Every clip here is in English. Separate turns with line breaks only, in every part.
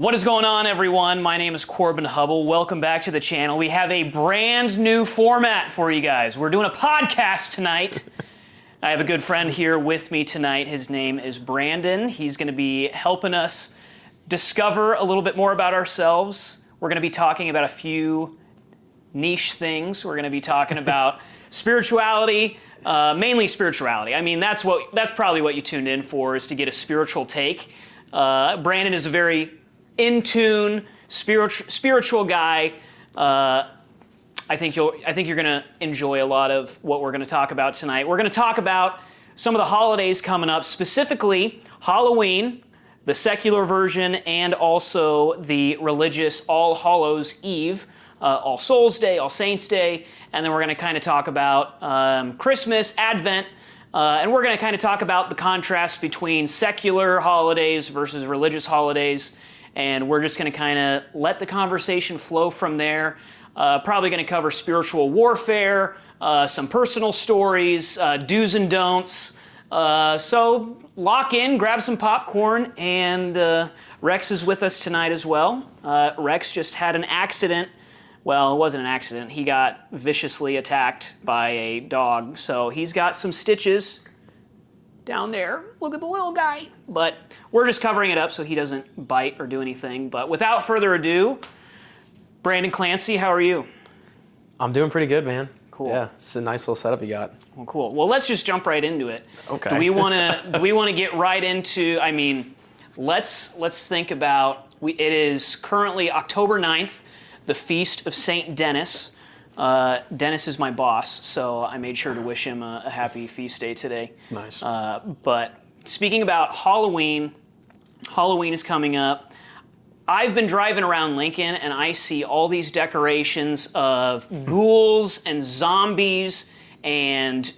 What is going on, everyone? My name is Corbin Hubble. Welcome back to the channel. We have a brand new format for you guys. We're doing a podcast tonight. I have a good friend here with me tonight. His name is Brandon. He's going to be helping us discover a little bit more about ourselves. We're going to be talking about a few niche things. We're going to be talking about spirituality, mainly spirituality. I mean, that's probably what you tuned in for, is to get a spiritual take. Brandon is a very in-tune, spiritual guy. I think you're going to enjoy a lot of what we're going to talk about tonight. We're going to talk about some of the holidays coming up, specifically Halloween, the secular version, and also the religious All Hallows Eve, All Souls Day, All Saints Day, and then we're going to kind of talk about Christmas, Advent, and we're going to kind of talk about the contrast between secular holidays versus religious holidays. And we're just going to kind of let the conversation flow from there. Probably going to cover spiritual warfare, some personal stories, do's and don'ts. So lock in, grab some popcorn, and Rex is with us tonight as well. Rex just had an accident. Well, it wasn't an accident. He got viciously attacked by a dog. So he's got some stitches down there. Look at the little guy. But we're just covering it up so he doesn't bite or do anything. But without further ado, Brandon Clancy, how are you?
I'm doing pretty good, man.
Cool.
Yeah, it's a nice little setup you got.
Well, cool. Well, let's just jump right into it.
Okay.
Do we want to get right into? I mean, let's think about. It is currently October 9th, the feast of Saint Dennis. Dennis is my boss, so I made sure to wish him a happy feast day today.
Nice.
But speaking about Halloween, Halloween is coming up. I've been driving around Lincoln and I see all these decorations of ghouls and zombies and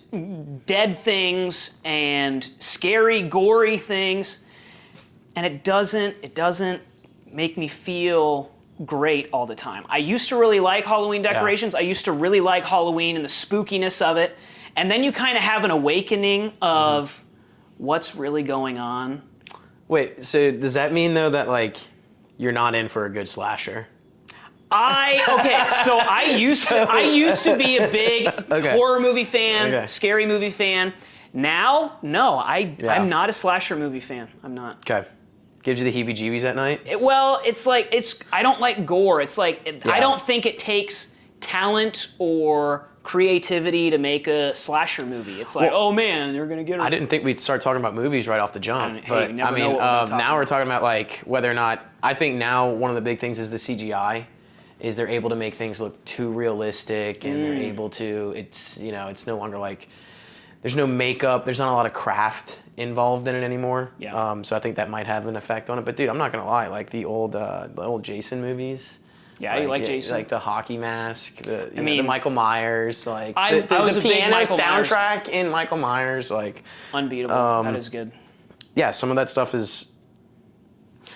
dead things and scary, gory things, and it doesn't make me feel great all the time. I used to really like Halloween decorations.
Yeah.
I used to really like Halloween and the spookiness of it. And then you kind of have an awakening of what's really going on.
Wait, so does that mean though that like you're not in for a good slasher?
So I used to be a big horror movie fan, scary movie fan. Now, no, I'm not a slasher movie fan. I'm not.
Okay. Gives you the heebie-jeebies at night?
I don't like gore. It's like, I don't think it takes talent or creativity to make a slasher movie. It's like, oh man, they're gonna get her.
I didn't think we'd start talking about movies right off the jump.
Hey, you never know what we're talking
now we're talking about like whether or not, I think now one of the big things is the CGI, is they're able to make things look too realistic, and they're able to, it's no longer like, there's no makeup, there's not a lot of craft involved in it anymore.
Yeah.
So I think that might have an effect on it. But dude, I'm not gonna lie, like the old Jason movies.
Yeah, you like Jason?
Like the hockey mask, the Michael Myers, like
the
piano soundtrack in Michael Myers, like
unbeatable. That is good.
Yeah, some of that stuff is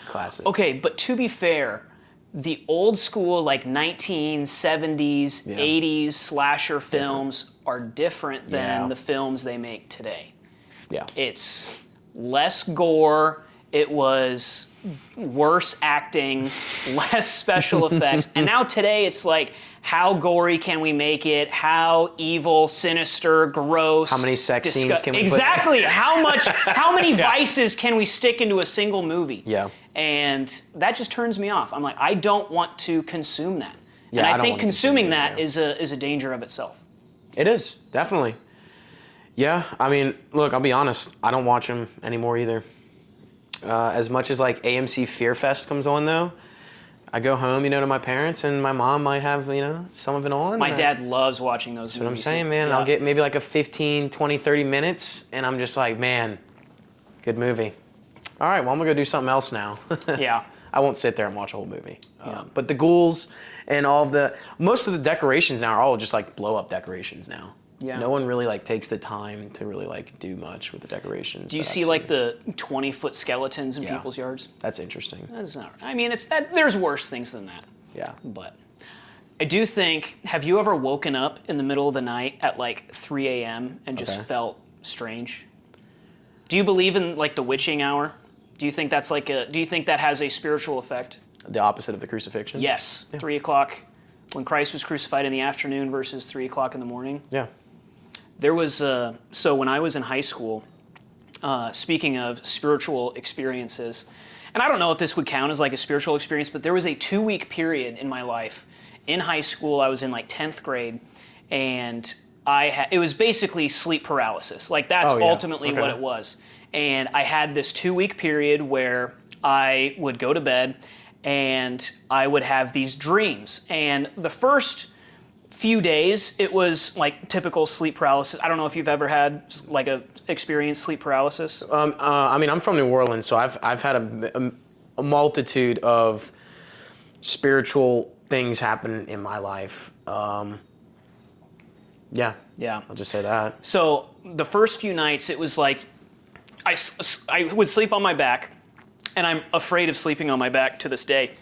classic.
Okay, but to be fair, the old school like 1970s, 80s slasher films are different than the films they make today.
Yeah.
It's less gore, it was worse acting, less special effects. And now today it's like, how gory can we make it? How evil, sinister, gross.
How many sex scenes can we
Exactly. How many vices can we stick into a single movie?
Yeah.
And that just turns me off. I'm like, I don't want to consume that.
Yeah,
and I think consuming that is a danger of itself.
It is, definitely. Yeah, I mean, look, I'll be honest. I don't watch them anymore either. As much as like AMC Fear Fest comes on though, I go home, to my parents, and my mom might have, some of it on.
My dad loves watching those movies.
That's what I'm saying, man. Yeah. I'll get maybe like a 15, 20, 30 minutes, and I'm just like, man, good movie. All right, well, I'm going to go do something else now.
Yeah.
I won't sit there and watch a whole movie. But the ghouls and most of the decorations now are all just like blow-up decorations now.
Yeah.
No one really like takes the time to really like do much with the decorations.
Do you see like the 20-foot skeletons in people's yards?
That's interesting.
That's not. I mean, there's worse things than that.
Yeah.
But I do think. Have you ever woken up in the middle of the night at like 3 a.m. and just felt strange? Do you believe in like the witching hour? Do you think that's do you think that has a spiritual effect?
The opposite of the crucifixion?
Yes. 3 o'clock, when Christ was crucified in the afternoon versus 3 o'clock in the morning.
Yeah.
There was, so when I was in high school, speaking of spiritual experiences, and I don't know if this would count as like a spiritual experience, but there was a 2-week period in my life. In high school, I was in like 10th grade, and it was basically sleep paralysis. Like that's ultimately what it was. And I had this 2-week period where I would go to bed and I would have these dreams. And the first few days, it was like typical sleep paralysis. I don't know if you've ever had like experienced sleep paralysis.
I mean, I'm from New Orleans, so I've had a multitude of spiritual things happen in my life. Yeah. I'll just say that.
So the first few nights, it was like I would sleep on my back, and I'm afraid of sleeping on my back to this day.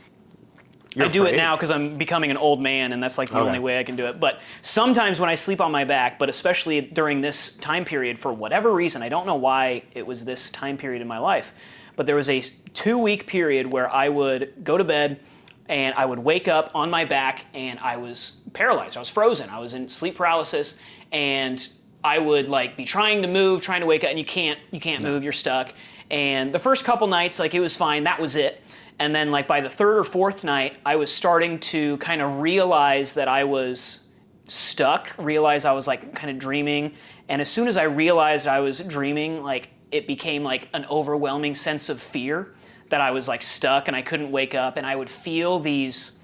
You're
I do it
afraid?
now because I'm becoming an old man, and that's like the only way I can do it. But sometimes when I sleep on my back, but especially during this time period, for whatever reason, I don't know why it was this time period in my life, but there was a 2-week period where I would go to bed, and I would wake up on my back, and I was paralyzed. I was frozen. I was in sleep paralysis, and I would like be trying to move, trying to wake up, and you can't move. You're stuck. And the first couple nights, like it was fine. That was it. And then like by the 3rd or 4th night, I was starting to kind of realize that I was stuck. Realize I was like kind of dreaming. And as soon as I realized I was dreaming, like it became like an overwhelming sense of fear that I was like stuck and I couldn't wake up, and I would feel these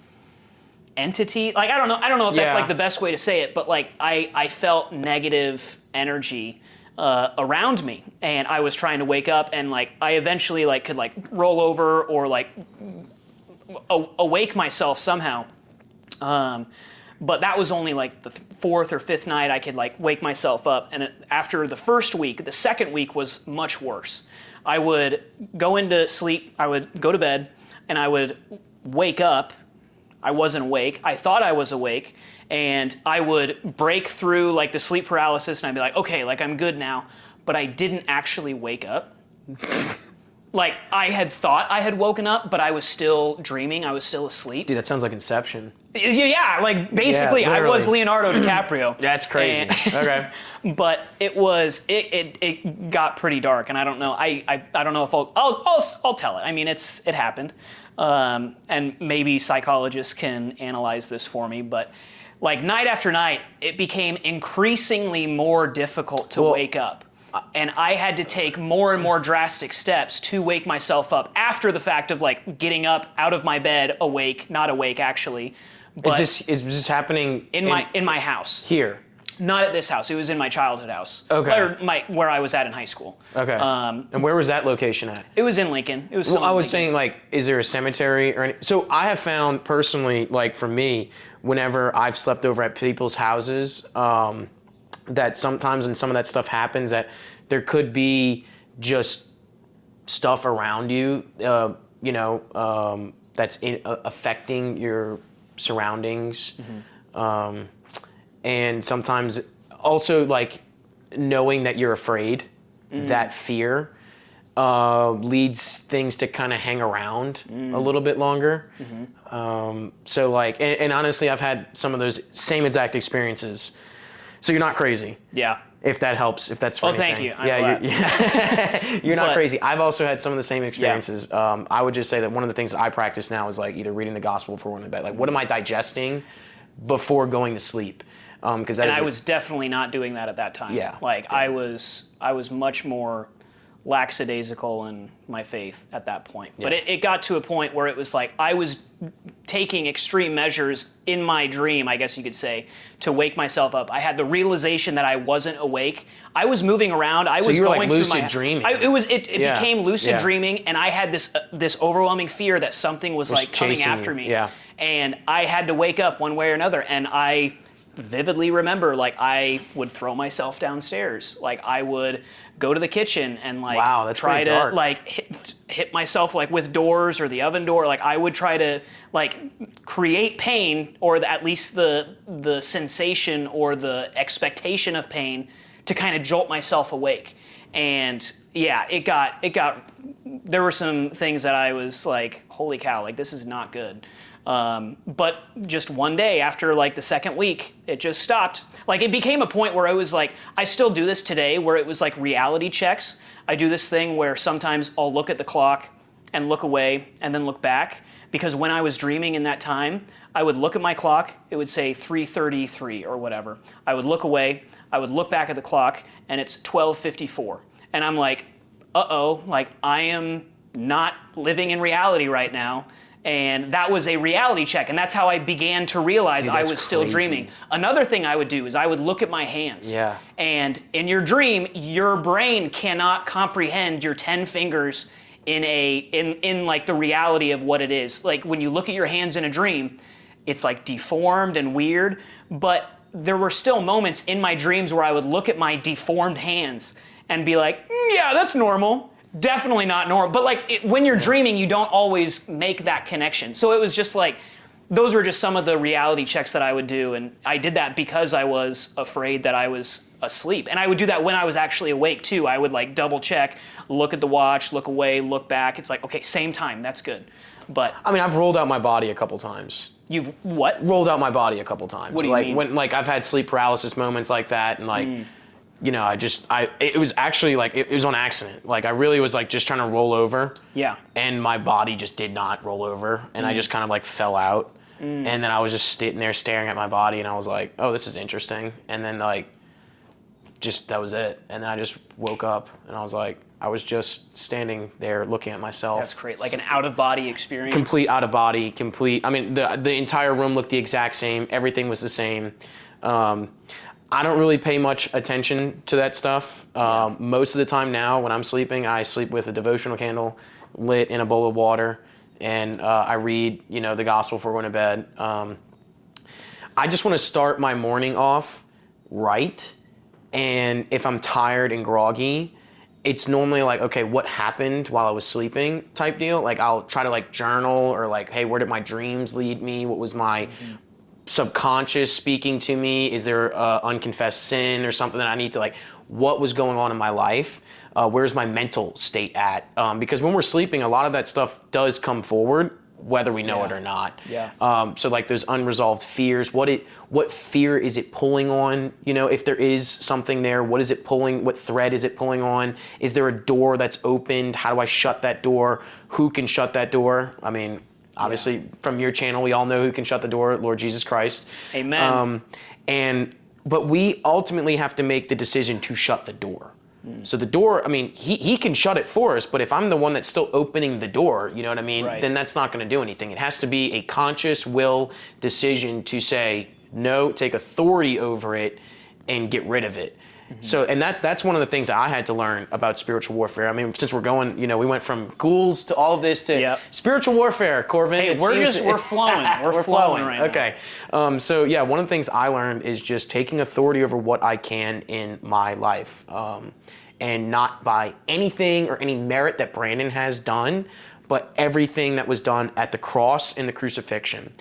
entity, like I don't know if that's like the best way to say it, but like I felt negative energy around me, and I was trying to wake up, and like I eventually like could like roll over or like awake myself somehow. But that was only like the 4th or 5th night I could like wake myself up, and after the first week, the second week was much worse. I would go into sleep, I would go to bed, and I would wake up. I wasn't awake. I thought I was awake, and I would break through like the sleep paralysis, and I'd be like, okay, like I'm good now, but I didn't actually wake up. Like I had thought I had woken up, but I was still dreaming. I was still asleep.
Dude, that sounds like Inception.
Yeah, like basically I was Leonardo DiCaprio.
That's crazy. Okay.
But it got pretty dark, and I don't know. I don't know if I'll tell it. I mean, it happened, and maybe psychologists can analyze this for me. But like night after night, it became increasingly more difficult to wake up. And I had to take more and more drastic steps to wake myself up after the fact of like getting up out of my bed, awake, not awake actually. But
is this happening
in my house?
Here?
Not at this house. It was in my childhood house.
Okay.
Or where I was at in high school.
Okay. And where was that location at?
It was in Lincoln. It was still
I
in
was
Lincoln.
saying, like, is there a cemetery or any? So I have found personally, like for me, whenever I've slept over at people's houses, that sometimes when some of that stuff happens, that there could be just stuff around you, that's affecting your surroundings. Mm-hmm. And sometimes also like knowing that you're afraid, mm-hmm. that fear leads things to kind of hang around a little bit longer. Mm-hmm. So like, and honestly, I've had some of those same exact experiences. So you're not crazy.
Yeah.
If that helps, if that's for anything.
Thank you.
You're not crazy. I've also had some of the same experiences. Yeah. I would just say that one of the things that I practice now is like either reading the gospel before going to bed. Like, what am I digesting before going to sleep? Because
I was definitely not doing that at that time.
Yeah.
Like I was much more lackadaisical in my faith at that point. Yeah. But it got to a point where it was like I was taking extreme measures in my dream, I guess you could say, to wake myself up. I had the realization that I wasn't awake. I was moving around. I was
you were
going
like
through
lucid dreaming.
It became lucid dreaming, and I had this overwhelming fear that something was like coming after me.
Yeah.
And I had to wake up one way or another, and I vividly remember like I would throw myself downstairs. Like I would go to the kitchen and like try to like hit myself like with doors or the oven door. Like I would try to like create pain, or at least the sensation or the expectation of pain, to kind of jolt myself awake. And yeah, there were some things that I was like, holy cow, like this is not good. But just one day after like the second week, it just stopped. Like it became a point where I was like, I still do this today where it was like reality checks. I do this thing where sometimes I'll look at the clock and look away and then look back, because when I was dreaming in that time, I would look at my clock, it would say 3:33 or whatever. I would look away, I would look back at the clock, and it's 12:54. And I'm like, uh-oh, like I am not living in reality right now. And that was a reality check, and that's how I began to realize I was still dreaming. Another thing I would do is I would look at my hands.
Yeah.
And in your dream, your brain cannot comprehend your 10 fingers in like the reality of what it is. Like when you look at your hands in a dream, it's like deformed and weird, but there were still moments in my dreams where I would look at my deformed hands and be like, yeah, that's normal. Definitely not normal. But like when you're dreaming, you don't always make that connection. So it was just like, those were just some of the reality checks that I would do. And I did that because I was afraid that I was asleep. And I would do that when I was actually awake too. I would like double check, look at the watch, look away, look back. It's like, okay, same time, that's good. But
I mean, I've rolled out my body a couple times.
you've what?
Rolled out my body a couple times.
What do you
like
mean?
when like I've had sleep paralysis moments like that, and like you know, it was actually like it was on accident. Like I really was like just trying to roll over.
Yeah.
And my body just did not roll over, and I just kind of like fell out. And then I was just sitting there staring at my body, and I was like, oh, this is interesting. And then like just that was it. And then I just woke up, and I was like, I was just standing there looking at myself.
That's great. Like an out-of-body experience.
Complete out of body, complete. I mean, the entire room looked the exact same. Everything was the same. I don't really pay much attention to that stuff. Most of the time now, when I'm sleeping, I sleep with a devotional candle lit in a bowl of water, and I read, you know, the gospel before going to bed. I just want to start my morning off right, and if I'm tired and groggy, it's normally like, okay, what happened while I was sleeping type deal. Like I'll try to like journal, or like, hey, where did my dreams lead me? What was my subconscious speaking to me? Is there unconfessed sin or something that I need to like, what was going on in my life? Where's my mental state at? Because when we're sleeping, a lot of that stuff does come forward, whether we know it or not.
Yeah.
So like those unresolved fears, what fear is it pulling on? You know, if there is something there, what is it pulling? What thread is it pulling on? Is there a door that's opened? How do I shut that door? Who can shut that door? I mean, obviously from your channel, we all know who can shut the door, Lord Jesus Christ.
Amen.
But we ultimately have to make the decision to shut the door. So the door, I mean, he can shut it for us, but if I'm the one that's still opening the door, you know what I mean?
Right.
Then that's not going to do anything. It has to be a conscious will decision to say no, take authority over it, and get rid of it. So, and that's one of the things that I had to learn about spiritual warfare. I mean, since we're going, you know, we went from ghouls to all of this to spiritual warfare, Corbin.
Hey, we're flowing. We're flowing right now.
Okay. So yeah, one of the things I learned is just taking authority over what I can in my life. And not by anything or any merit that Brandon has done, but everything that was done at the cross and the crucifixion.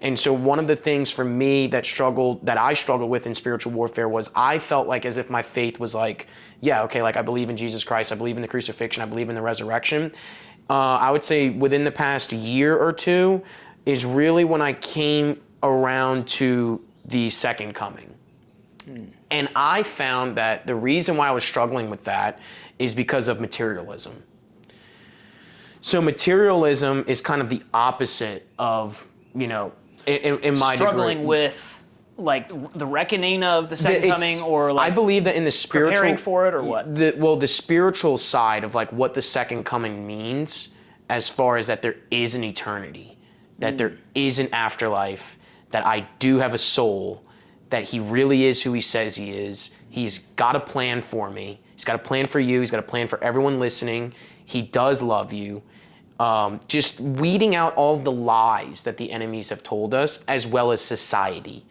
And so one of the things for me that I struggled with in spiritual warfare was I felt like as if my faith was like, yeah, okay, like I believe in Jesus Christ, I believe in the crucifixion, I believe in the resurrection. I would say within the past year or two is really when I came around to the second coming. And I found that the reason why I was struggling with that is because of materialism. So materialism is kind of the opposite of, you know, in my
struggling
degree.
With like the reckoning of the second coming, or like
I believe that in the spiritual
preparing for it, or what?
The spiritual side of like what the second coming means, as far as that there is an eternity, that there is an afterlife, that I do have a soul, that he really is who he says he is. He's got a plan for me. He's got a plan for you. He's got a plan for everyone listening. He does love you. Just weeding out all the lies that the enemies have told us, as well as society.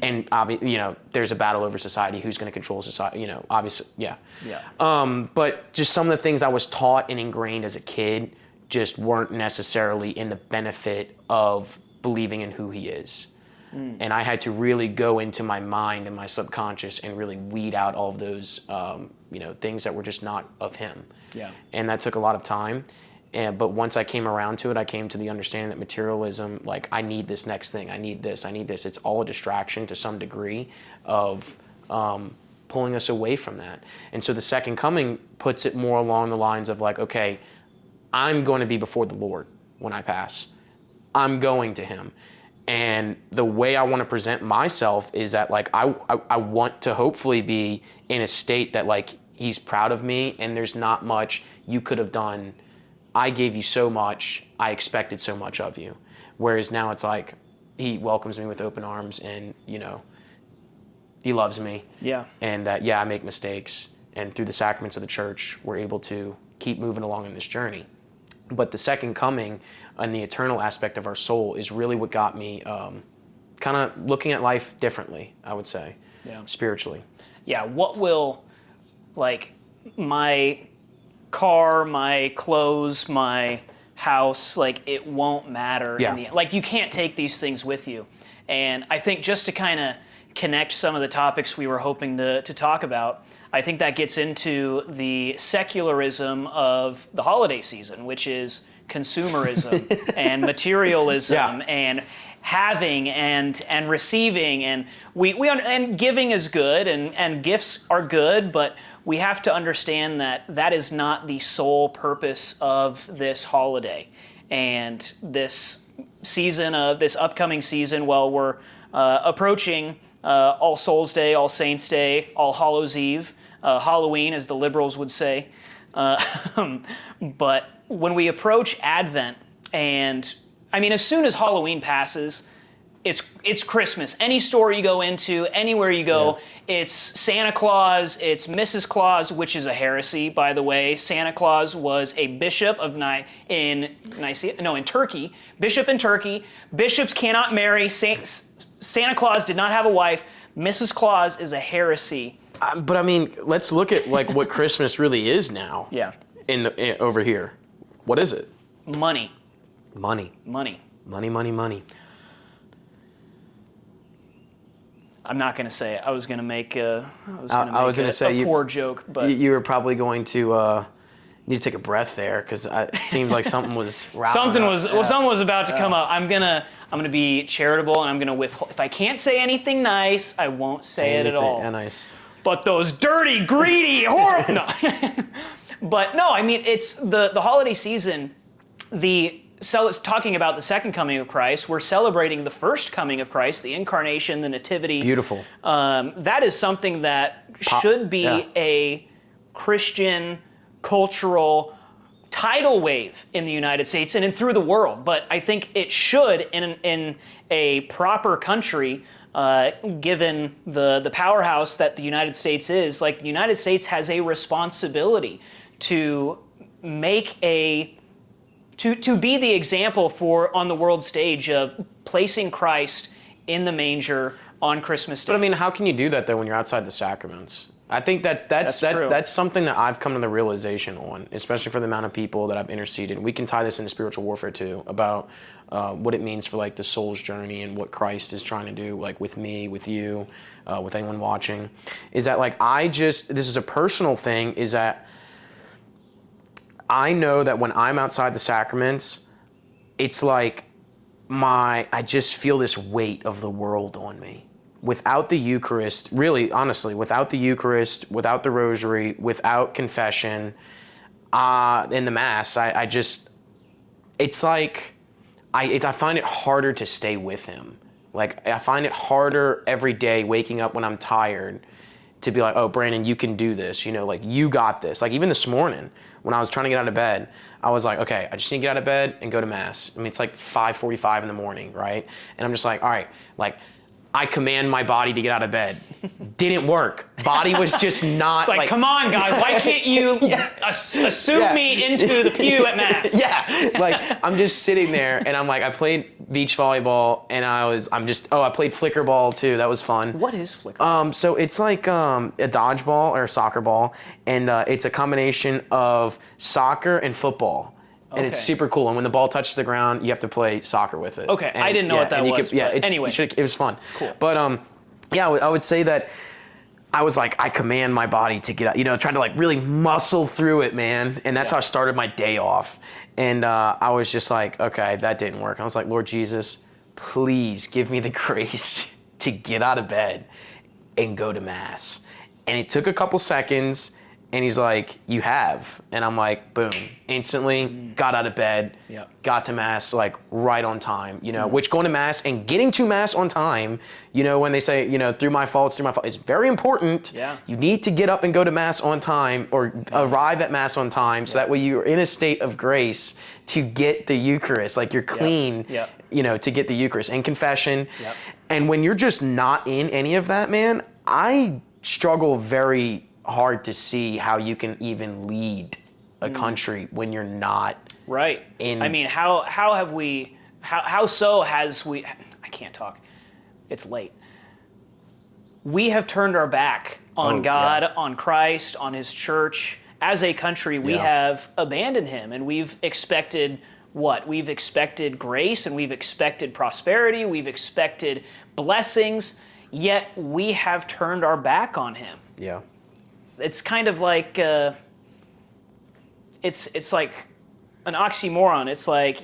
And obviously, you know, there's a battle over society. Who's going to control society? You know, obviously, yeah. But just some of the things I was taught and ingrained as a kid just weren't necessarily in the benefit of believing in who he is. And I had to really go into my mind and my subconscious and really weed out all of those, things that were just not of him.
Yeah.
And that took a lot of time. But once I came around to it, I came to the understanding that materialism, like, I need this next thing, I need this. It's all a distraction to some degree of pulling us away from that. And so the second coming puts it more along the lines of like, okay, I'm going to be before the Lord when I pass. I'm going to him. And the way I want to present myself is that like I want to hopefully be in a state that like he's proud of me and there's not much you could have done. I gave you so much, I expected so much of you. Whereas now it's like he welcomes me with open arms and, he loves me.
Yeah.
And that, I make mistakes. And through the sacraments of the church, we're able to keep moving along in this journey. But the second coming and the eternal aspect of our soul is really what got me kind of looking at life differently, I would say, spiritually.
Yeah, what will, like, my car, my clothes, my house, like, it won't matter.
Yeah.
In the, like, you can't take these things with you. And I think just to kind of connect some of the topics we were hoping to talk about, I think that gets into the secularism of the holiday season, which is consumerism and materialism and having and receiving, and and giving is good and gifts are good, but we have to understand that that is not the sole purpose of this holiday and this season of this upcoming season. Well, we're approaching All Souls Day, All Saints Day, All Hallows Eve, Halloween, as the liberals would say. But when we approach Advent, and I mean, as soon as Halloween passes, it's Christmas. Any store you go into, anywhere you go, it's Santa Claus, it's Mrs. Claus, which is a heresy, by the way. Santa Claus was a bishop of in Turkey. Bishop in Turkey. Bishops cannot marry. Santa Claus did not have a wife. Mrs. Claus is a heresy.
But I mean, let's look at like what Christmas really is now.
Yeah.
Over here, what is it?
Money.
Money.
Money.
Money. Money. Money.
I'm not going to say it. I was going to make a poor joke, but
you were probably going to need to take a breath there because it seems like something was
something was about to come up. I'm gonna be charitable and I'm gonna withhold. If I can't say anything nice, I won't say it at all.
Yeah, nice.
But those dirty, greedy, horrible. No. But no, I mean, it's the holiday season. It's talking about the second coming of Christ. We're celebrating the first coming of Christ, the incarnation, the nativity.
Beautiful.
That is something that should be a Christian cultural tidal wave in the United States and through the world. But I think it should in a proper country, given the powerhouse that the United States is. Like, the United States has a responsibility to make to be the example on the world stage of placing Christ in the manger on Christmas Day.
But I mean, how can you do that though when you're outside the sacraments? I think that's something that I've come to the realization on, especially for the amount of people that I've interceded. We can tie this into spiritual warfare too, about what it means for like the soul's journey and what Christ is trying to do, like with me, with you, with anyone watching. Is that like this is a personal thing, is that I know that when I'm outside the sacraments, it's like I just feel this weight of the world on me. Without the Eucharist, really, honestly, without the Eucharist, without the Rosary, without confession, in the Mass, it's like, I find it harder to stay with him. Like, I find it harder every day waking up when I'm tired to be like, oh, Brandon, you can do this. Like, you got this. Like, even this morning, when I was trying to get out of bed, I was like, okay, I just need to get out of bed and go to Mass. I mean, it's like 5:45 in the morning, right? And I'm just like, all right, like, I command my body to get out of bed. Didn't work. Body was just not
it's like, come on, guys, why can't you assume me into the pew at Mass?
Yeah, like, I'm just sitting there, and I'm like, I played beach volleyball, and I played flicker ball too. That was fun.
What is flicker?
So it's like a dodgeball or a soccer ball, and it's a combination of soccer and football. And it's
Okay.
super cool. And when the ball touches the ground, you have to play soccer with it.
Okay,
And,
I didn't know what that
and you
was,
Could, yeah,
but
it's,
anyway.
it was fun.
Cool.
But yeah, I would say that I was like, I command my body to get out, trying to like really muscle through it, man. And that's
Yeah.
how I started my day off. And I was just like, okay, that didn't work. I was like, Lord Jesus, please give me the grace to get out of bed and go to mass. And it took a couple seconds, and he's like, you have. And I'm like, boom, instantly got out of bed,
Yeah.
got to mass like right on time, which going to mass and getting to mass on time, when they say, through my faults, it's very important.
Yeah.
You need to get up and go to mass on time or arrive at mass on time. So that way you're in a state of grace to get the Eucharist, like you're clean,
Yep.
to get the Eucharist and confession.
Yep.
And when you're just not in any of that, man, I struggle very hard to see how you can even lead a country when you're not.
Right. I mean, how have we, how so has we, I can't talk. It's late. We have turned our back on God, on Christ, on his church. As a country, we have abandoned him, and we've expected what? We've expected grace, and we've expected prosperity, we've expected blessings, yet we have turned our back on him.
Yeah.
It's kind of like it's like an oxymoron. It's like,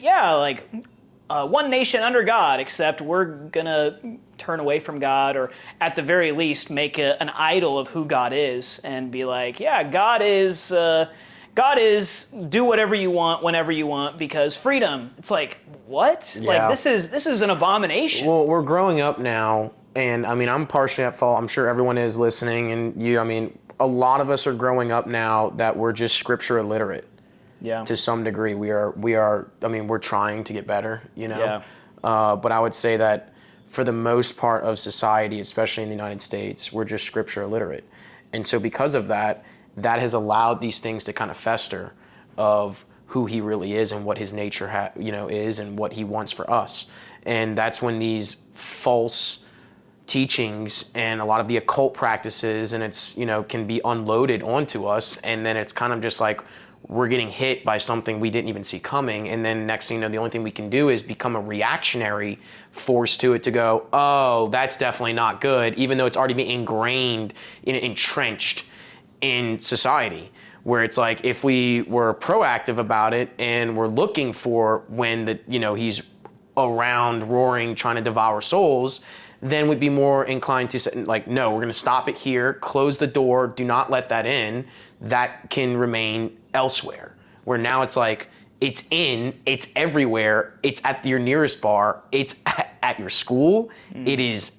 one nation under God, except we're gonna turn away from God, or at the very least make an idol of who God is, and be like, God is do whatever you want whenever you want because freedom. It's like, what?
Yeah.
Like this is an abomination.
Well, we're growing up now, and I mean, I'm partially at fault. I'm sure everyone is listening, and a lot of us are growing up now that we're just scripture illiterate.
Yeah.
To some degree, we are. I mean, we're trying to get better,
Yeah.
But I would say that for the most part of society, especially in the United States, we're just scripture illiterate, and so because of that, that has allowed these things to kind of fester, of who he really is and what his nature, is, and what he wants for us, and that's when these false teachings and a lot of the occult practices and it's can be unloaded onto us, and then it's kind of just like we're getting hit by something we didn't even see coming, and then next thing you know, the only thing we can do is become a reactionary force to it, to go, oh, that's definitely not good, even though it's already been ingrained, entrenched in society, where it's like if we were proactive about it and we're looking for when he's around roaring trying to devour souls, then we'd be more inclined to say, like, no, we're going to stop it here, close the door, do not let that in. That can remain elsewhere. Where now it's like, it's everywhere, it's at your nearest bar, it's at your school, it's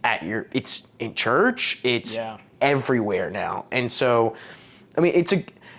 in church, it's everywhere now. And so, I mean,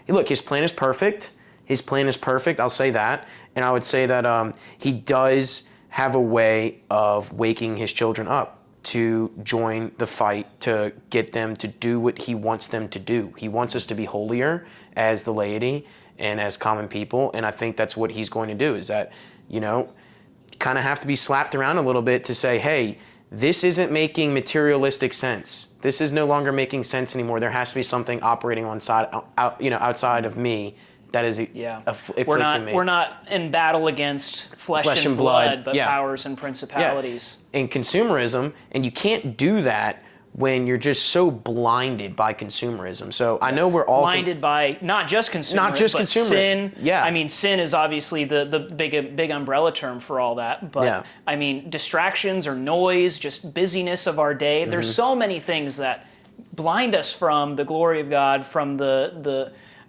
look, his plan is perfect. His plan is perfect, I'll say that. And I would say that he does have a way of waking his children up to join the fight, to get them to do what he wants them to do. He wants us to be holier as the laity and as common people, and I think that's what he's going to do, is that, kind of have to be slapped around a little bit to say, hey, this isn't making materialistic sense. This is no longer making sense anymore. There has to be something operating outside of me that is afflicting me.
We're not in battle against flesh and blood, but powers and principalities.
And consumerism, and you can't do that when you're just so blinded by consumerism. So I know we're all
blinded by not just consumerism, sin.
Yeah.
I mean, sin is obviously the big umbrella term for all that. But I mean, distractions or noise, just busyness of our day. There's so many things that blind us from the glory of God, from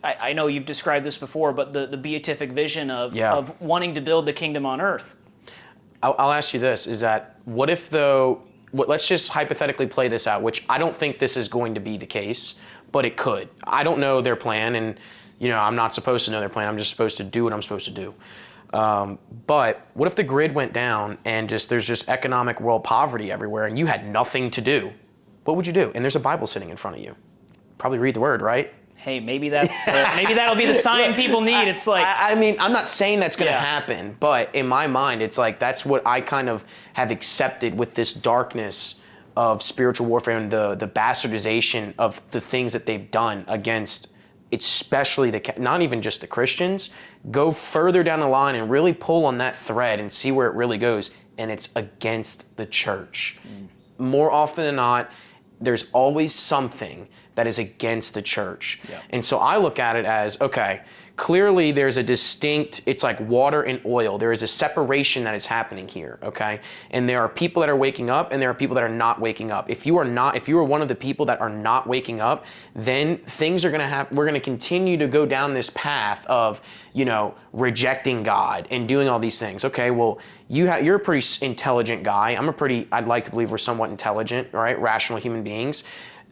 I know you've described this before, but the beatific vision of wanting to build the kingdom on earth.
I'll ask you this, is that what if let's just hypothetically play this out, which I don't think this is going to be the case, but it could. I don't know their plan, and I'm not supposed to know their plan. I'm just supposed to do what I'm supposed to do. But what if the grid went down and there's just economic world poverty everywhere, and you had nothing to do? What would you do? And there's a Bible sitting in front of you. Probably read the word, right?
Hey, maybe that'll be the sign people need. It's like,
I mean, I'm not saying that's going to happen, but in my mind, it's like that's what I kind of have accepted with this darkness of spiritual warfare and the bastardization of the things that they've done against especially not even just the Christians, go further down the line and really pull on that thread and see where it really goes, and it's against the church. More often than not, there's always something that is against the church.
Yeah.
And so I look at it as, okay, clearly there's a distinct, it's like water and oil. There is a separation that is happening here, okay? And there are people that are waking up and there are people that are not waking up. If you are one of the people that are not waking up, then things are we're gonna continue to go down this path of, rejecting God and doing all these things. Okay, well, you're a pretty intelligent guy. I'd like to believe we're somewhat intelligent, right? Rational human beings.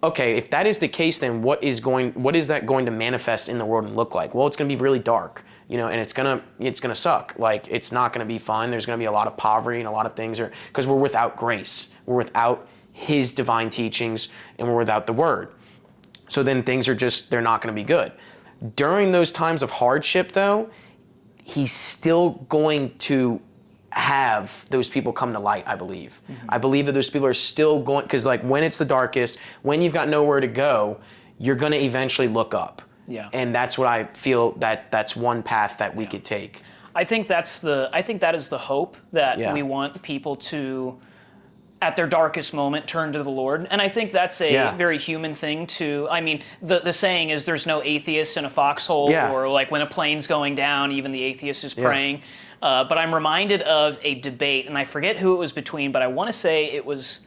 Okay, if that is the case, then what is that going to manifest in the world and look like? Well, it's going to be really dark, and it's going to suck. Like, it's not going to be fun. There's going to be a lot of poverty and a lot of things because we're without grace. We're without his divine teachings and we're without the word. So then things they're not going to be good. During those times of hardship, though, he's still going to have those people come to light, I believe. Mm-hmm. I believe that those people are still going, because like when it's the darkest, when you've got nowhere to go, you're going to eventually look up.
Yeah.
And that's what I feel that's one path that we could take.
I think that is the hope that we want people to, at their darkest moment, turn to the Lord. And I think that's a very human thing to, the saying is there's no atheist in a foxhole, or like when a plane's going down, even the atheist is praying. But I'm reminded of a debate, and I forget who it was between, but I want to say it was,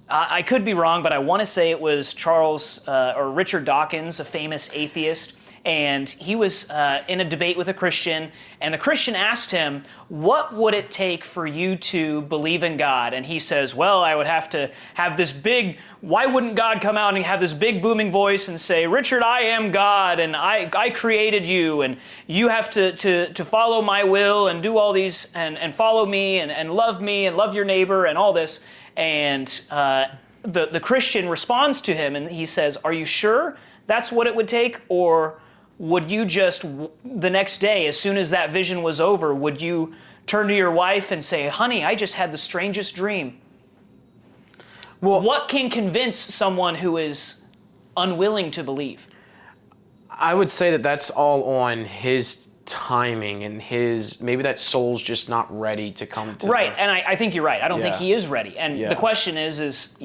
I could be wrong, but I want to say it was Charles or Richard Dawkins, a famous atheist. And he was in a debate with a Christian, and the Christian asked him, what would it take for you to believe in God? And he says, well, I would have to have this big, why wouldn't God come out and have this big booming voice and say, Richard, I am God, and I created you, and you have to follow my will and do all these, and follow me, and love your neighbor, and all this. And the Christian responds to him, and he says, are you sure that's what it would take? Or would you just, the next day, as soon as that vision was over, would you turn to your wife and say, honey, I just had the strangest dream? Well, what can convince someone who is unwilling to believe?
I would say that that's all on his timing and maybe that soul's just not ready to come to.
Right, and I think you're right. I don't think he is ready. And the question is it's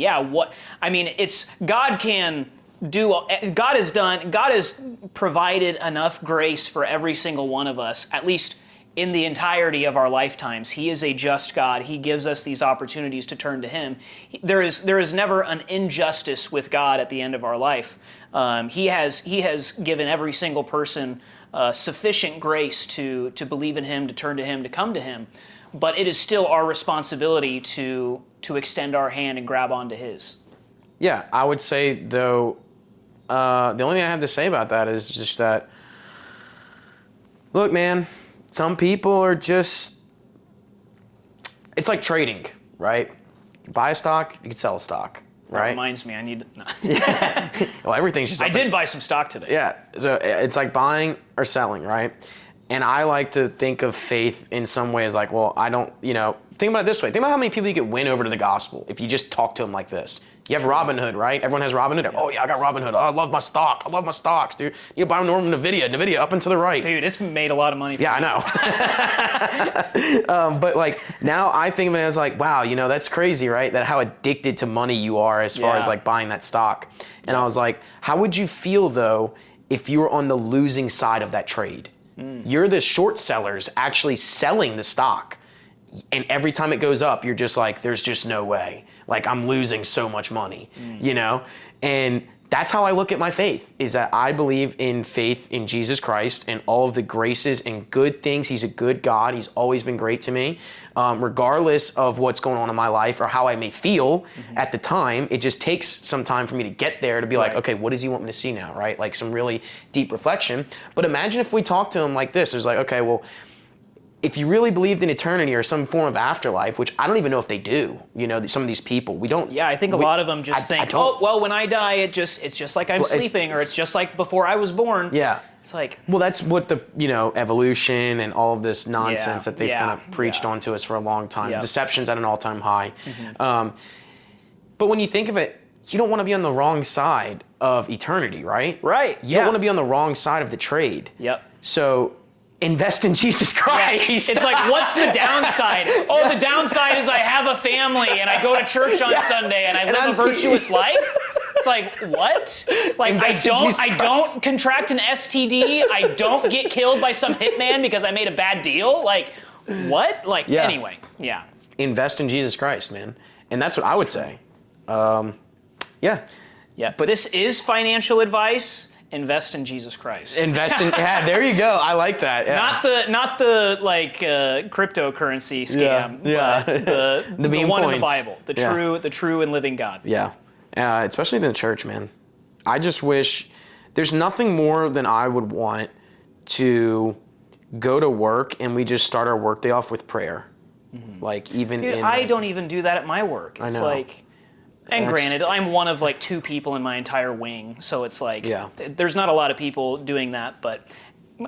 God can do, God has provided enough grace for every single one of us, at least in the entirety of our lifetimes. He is a just God. He gives us these opportunities to turn to Him. There is never an injustice with God at the end of our life. He has given every single person sufficient grace to believe in Him, to turn to Him, to come to Him. But it is still our responsibility to extend our hand and grab onto His.
Yeah, I would say, though, the only thing I have to say about that is just that, look, man, some people are just, it's like trading, right? You buy a stock, you can sell a stock, right?
That reminds me, I need to, no.
Well, everything's just...
I did buy some stock today.
Yeah, so it's like buying or selling, right? And I like to think of faith in some ways like, well, I don't, think about it this way. Think about how many people you could win over to the gospel if you just talk to them like this. You have Robinhood, right? Everyone has Robinhood. Oh, yeah, I got Robinhood. Oh, I love my stock. I love my stocks, dude. You buy them from NVIDIA up and to the right.
Dude, it's made a lot of money for me.
I know. But like now I think of it as like, wow, that's crazy, right? That how addicted to money you are as far as like buying that stock. And I was like, how would you feel though if you were on the losing side of that trade? You're the short sellers actually selling the stock. And every time it goes up, you're just like, there's just no way. Like, I'm losing so much money, And that's how I look at my faith, is that I believe in faith in Jesus Christ and all of the graces and good things. He's a good God. He's always been great to me. Regardless of what's going on in my life or how I may feel at the time, it just takes some time for me to get there to be like, okay, what does he want me to see now, right? Like some really deep reflection. But imagine if we talk to him like this. It's like, okay, well, if you really believed in eternity or some form of afterlife, which I don't even know if they do, some of these people, we don't.
Yeah, I think a lot of them just think, oh, well, when I die, it's just like I'm sleeping, or it's just like before I was born.
Yeah.
It's like.
Well, that's what the, evolution and all of this nonsense that they've kind of preached onto us for a long time. Yeah. Deception's at an all-time high. But when you think of it, you don't want to be on the wrong side of eternity, right?
Right.
You don't want to be on the wrong side of the trade.
Yep.
So invest in Jesus Christ.
It's like, what's the downside? Oh, the downside is I have a family and I go to church on Sunday and I live a virtuous life. It's like, what? Like, I don't contract an STD. I don't get killed by some hitman because I made a bad deal. Like, what? Like, anyway, yeah.
Invest in Jesus Christ, man. And that's what I would say. Yeah.
Yeah, but this is financial advice. Invest in Jesus Christ.
Invest in, yeah, there you go. I like that. Yeah.
Not the like cryptocurrency scam, but the one in the Bible, the true and living God.
Yeah, especially in the church, man. I just wish there's nothing more than I would want to go to work and we just start our workday off with prayer. Mm-hmm. Like even
Dude, I don't even do that at my work. It's like. And granted, I'm one of like 2 people in my entire wing, so it's like there's not a lot of people doing that, but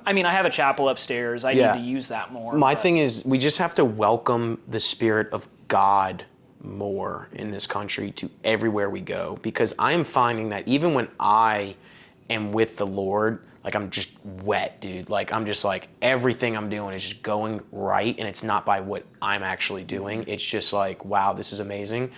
I mean, I have a chapel upstairs. I need to use that more.
My thing is we just have to welcome the Spirit of God more in this country to everywhere we go, because I am finding that even when I am with the Lord, like I'm just wet, dude. Like I'm just like everything I'm doing is just going right, and it's not by what I'm actually doing. It's just like, wow, this is amazing.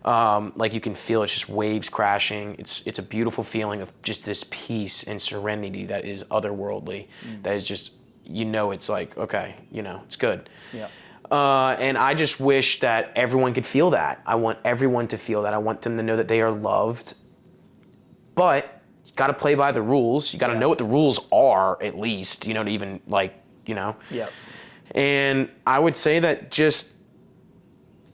Like you can feel it's just waves crashing. It's a beautiful feeling of just this peace and serenity that is otherworldly. That is just, it's like, okay, it's good.
Yeah.
And I just wish that everyone could feel that. I want everyone to feel that. I want them to know that they are loved. But you got to play by the rules. You got to know what the rules are, at least, to even
Yeah.
And I would say that just,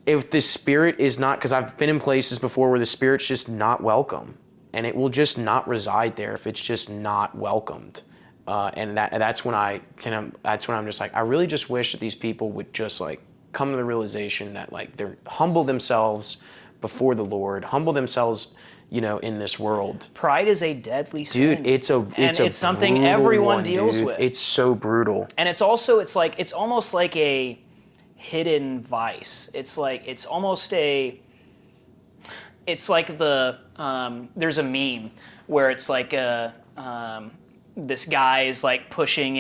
if the Spirit is not, because I've been in places before where the Spirit's just not welcome, and it will just not reside there if it's just not welcomed, and that's when I'm just like, I really just wish that these people would just like come to the realization that like they're humble themselves before the Lord, humble themselves, in this world.
Pride is a deadly sin.
Dude, it's
something everyone deals with.
It's so brutal,
and it's almost like a hidden vice. It's like there's a meme where it's like this guy is like pushing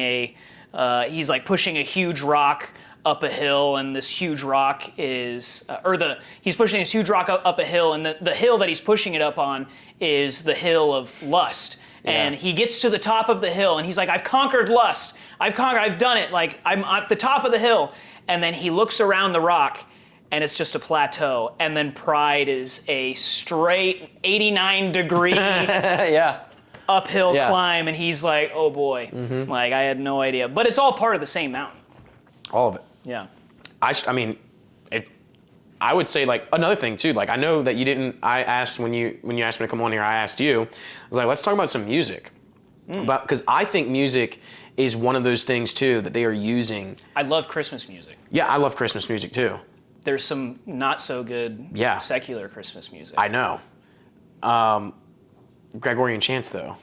he's like pushing a huge rock up a hill, and this huge rock is he's pushing this huge rock up a hill, and the hill that he's pushing it up on is the hill of lust. And he gets to the top of the hill and he's like, I've conquered lust. I've done it. Like I'm at the top of the hill. And then he looks around the rock and it's just a plateau. And then pride is a straight 89 degree uphill climb. And he's like, oh boy, like I had no idea. But it's all part of the same mountain.
All of it.
Yeah.
I would say like another thing too, like I know that I asked when you asked me to come on here, I asked you, I was like, let's talk about some music. Because I think music is one of those things too that they are using. I
love Christmas music.
Yeah, I love Christmas music too.
There's some not so good secular Christmas music.
I know. Gregorian chants though.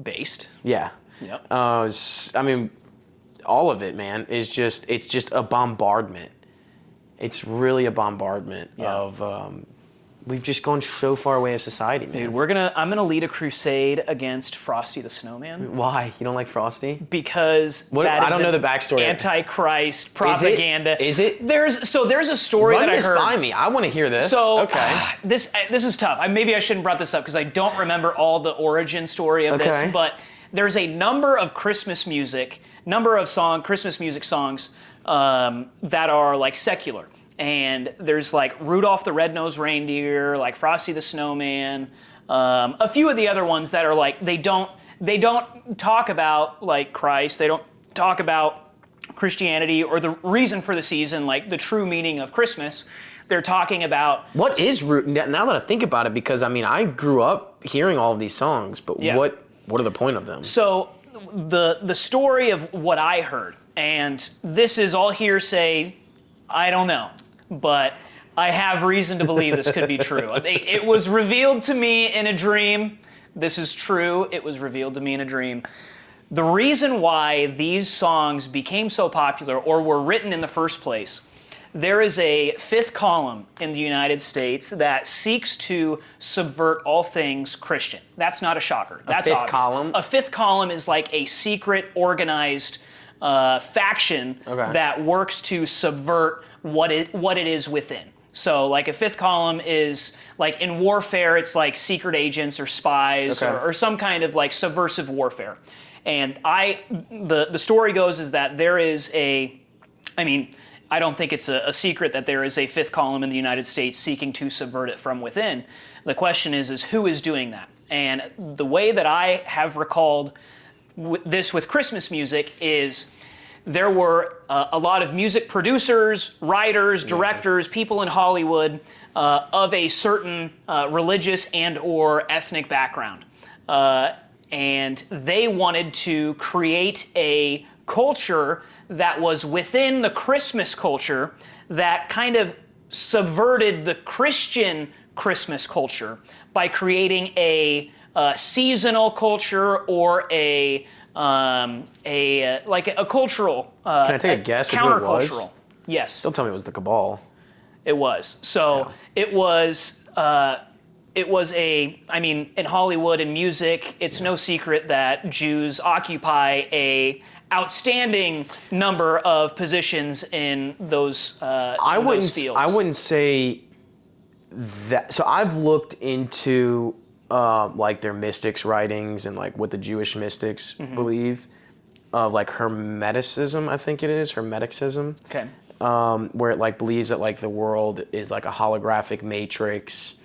Based.
Yeah.
Yep.
I mean, all of it, man, it's just a bombardment. It's really a bombardment of. We've just gone so far away as society, man.
Dude, I'm gonna lead a crusade against Frosty the Snowman.
Why? You don't like Frosty?
Because
I don't know the backstory.
Antichrist propaganda.
Is it?
There's a story that I heard.
Run this by me. I want to hear this.
So
okay.
This is tough. Maybe I shouldn't brought this up because I don't remember all the origin story of this. But there's a number of Christmas music songs that are like secular. And there's like Rudolph the Red-Nosed Reindeer, like Frosty the Snowman, a few of the other ones that are like, they don't talk about like Christ, they don't talk about Christianity or the reason for the season, like the true meaning of Christmas. They're talking about...
What is now that I think about it, because I mean, I grew up hearing all of these songs, but what are the point of them?
So the story of what I heard, and this is all hearsay, I don't know. But I have reason to believe this could be true. It was revealed to me in a dream. This is true. It was revealed to me in a dream. The reason why these songs became so popular or were written in the first place, there is a fifth column in the United States that seeks to subvert all things Christian. That's not a shocker. That's
fifth
obvious.
column?
A fifth column is like a secret, organized faction that works to subvert what it is within. So like a fifth column is like in warfare, it's like secret agents or spies or some kind of like subversive warfare. And the story goes is that there is I don't think it's a secret that there is a fifth column in the United States seeking to subvert it from within. The question is who is doing that? And the way that I have recalled this with Christmas music is there were a lot of music producers, writers, directors, people in Hollywood of a certain religious and or ethnic background. And they wanted to create a culture that was within the Christmas culture that kind of subverted the Christian Christmas culture by creating a seasonal culture or a cultural.
Can I take a guess of who it was?
Countercultural. Yes.
Don't tell me it was the Cabal.
It was. So it was in Hollywood and music, it's no secret that Jews occupy a outstanding number of positions in those fields.
I wouldn't say that. So I've looked into like their mystics writings and like what the Jewish mystics believe of like Hermeticism, I think it is, Hermeticism.
Okay.
Where it like believes that like the world is like a holographic matrix,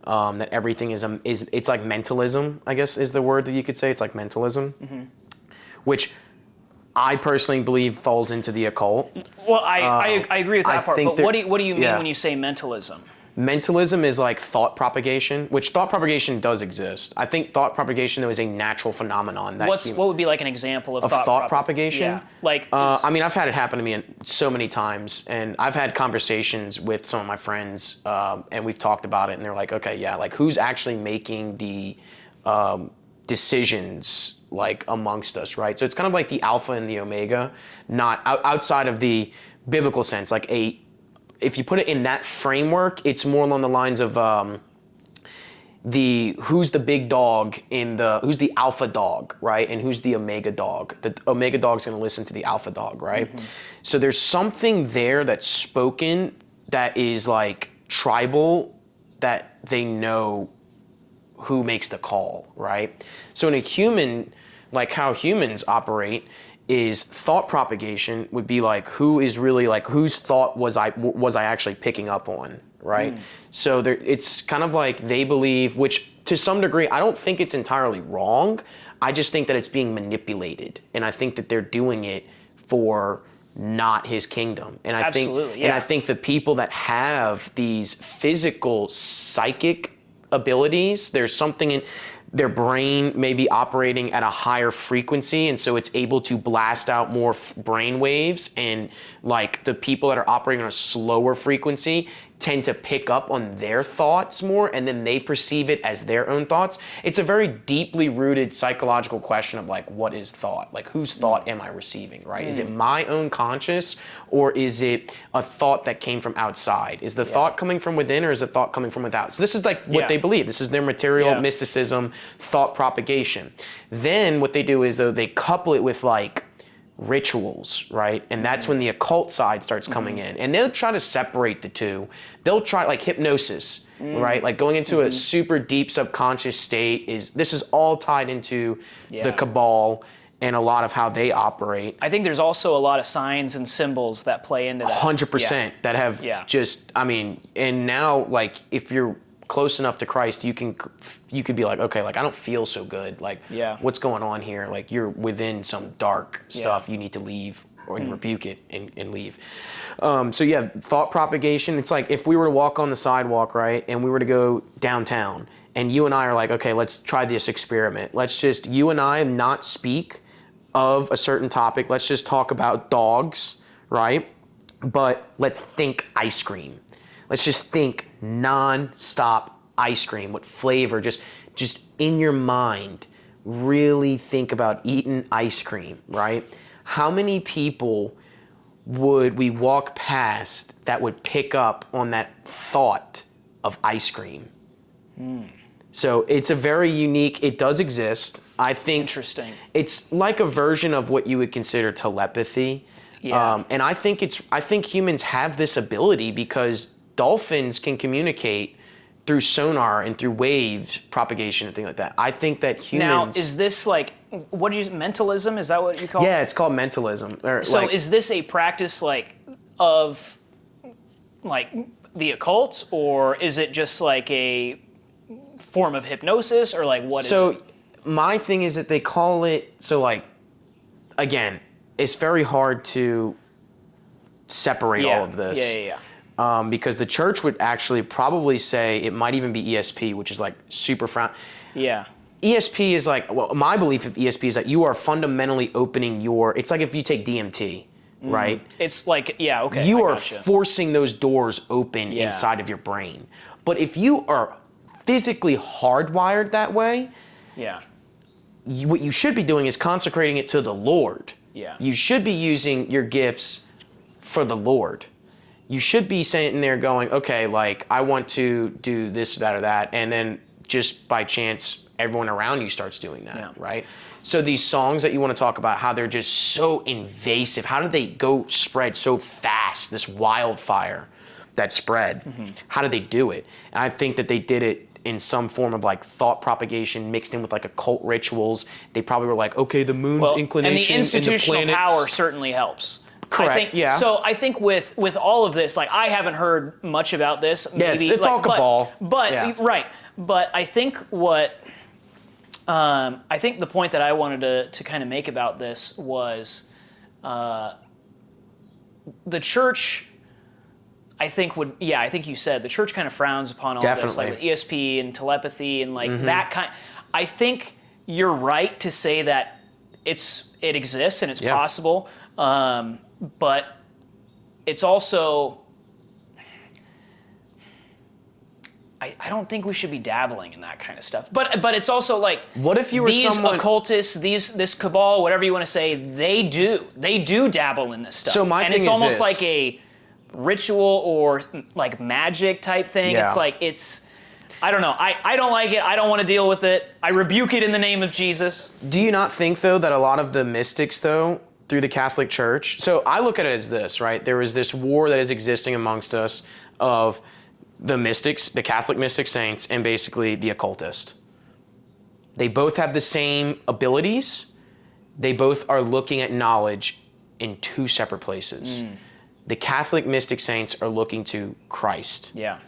that everything is it's like mentalism, I guess is the word that you could say. It's like mentalism, which I personally believe falls into the occult.
Well, I agree with that part, but what do you mean when you say mentalism?
Mentalism is like thought propagation, which thought propagation does exist. I think thought propagation though is a natural phenomenon.
What would be like an example of
thought propagation?
Yeah. Like,
I've had it happen to me so many times, and I've had conversations with some of my friends, and we've talked about it, and they're like, okay, yeah, like who's actually making the decisions like amongst us, right? So it's kind of like the alpha and the omega, not outside of the biblical sense, like if you put it in that framework, it's more along the lines of who's the big dog who's the alpha dog, right? And who's the omega dog? The omega dog's going to listen to the alpha dog, right? So there's something there that's spoken that is like tribal, that they know who makes the call, right? So in a human, like how humans operate, is thought propagation would be like who is really like whose thought was I actually picking up on, right? So it's kind of like they believe, which to some degree I don't think it's entirely wrong. I just think that it's being manipulated, and I think that they're doing it for not his kingdom. And I think the people that have these physical psychic abilities, there's something in their brain may be operating at a higher frequency, and so it's able to blast out more brain waves, and like the people that are operating on a slower frequency tend to pick up on their thoughts more, and then they perceive it as their own thoughts. It's a very deeply rooted psychological question of like, what is thought? Like, whose thought am I receiving, right? Is it my own conscious, or is it a thought that came from outside? Is the thought coming from within, or is the thought coming from without? So this is like what they believe. This is their material mysticism, thought propagation. Then what they do is though they couple it with like rituals, right? And that's when the occult side starts coming in, and they'll try to separate the two. They'll try like hypnosis, right? Like going into a super deep subconscious state this is all tied into the Cabal and a lot of how they operate.
I think there's also a lot of signs and symbols that play into that.
100% that have just, I mean, and now like if you're close enough to Christ, you could be like, okay, like I don't feel so good. Like, what's going on here? Like you're within some dark stuff. You need to leave or rebuke it and leave. So yeah, thought propagation. It's like if we were to walk on the sidewalk, right, and we were to go downtown, and you and I are like, okay, let's try this experiment. Let's just you and I not speak of a certain topic. Let's just talk about dogs, right? But let's think ice cream. Let's just think non-stop ice cream. What flavor? Just in your mind, really think about eating ice cream, right? How many people would we walk past that would pick up on that thought of ice cream? So it's a very unique, it does exist. I think
Interesting.
it's like a version of what you would consider telepathy.
Yeah.
And I think humans have this ability because dolphins can communicate through sonar and through waves propagation and things like that. I think that humans.
Now, is this like, what do you, mentalism? Is that what you call it?
Yeah, it's called mentalism.
So is this a practice like of like the occult, or is it just like a form of hypnosis, or like what is it?
So my thing is that they call it, so like, again, it's very hard to separate all of this.
Yeah.
Because the church would actually probably say it might even be ESP, which is like super frown.
Yeah.
ESP is like, well, my belief of ESP is that you are fundamentally opening it's like if you take DMT, right?
It's like, yeah, okay.
You
I
are
gotcha.
forcing those doors open
Yeah.
inside of your brain. But if you are physically hardwired that way,
Yeah.
what you should be doing is consecrating it to the Lord.
Yeah.
You should be using your gifts for the Lord. You should be sitting there going, okay, like I want to do this, that, or that, and then just by chance, everyone around you starts doing that,
Yeah.
right? So these songs that you want to talk about, how they're just so invasive, how did they go spread so fast, this wildfire that spread? How did they do it? And I think that they did it in some form of like thought propagation mixed in with like occult rituals. They probably were like, okay, the moon's inclination
and the institutional
and the
power
planets.
certainly helps.
Correct,
I think,
yeah.
So I think with all of this, like I haven't heard much about this.
Yeah,
Maybe,
it's all cabal.
But
Yeah.
right. But I think I think the point that I wanted to kind of make about this was the church. I think you said the church kind of frowns upon all this, like with ESP and telepathy and like that kind. I think you're right to say that it exists and it's possible, but it's also. I don't think we should be dabbling in that kind of stuff. But it's also like,
what if you were
these
someone,
occultists, this cabal, whatever you want to say, they do dabble in this stuff.
So my
and
thing
it's
is
almost
this.
like a ritual or like magic type thing.
Yeah.
It's like I don't know. I don't like it. I don't want to deal with it. I rebuke it in the name of Jesus.
Do you not think though that a lot of the mystics though through the Catholic Church, so I look at it as this, right? There is this war that is existing amongst us of the mystics, the Catholic mystic saints, and basically the occultist. They both have the same abilities. They both are looking at knowledge in two separate places. The Catholic mystic saints are looking to Christ.
Yeah.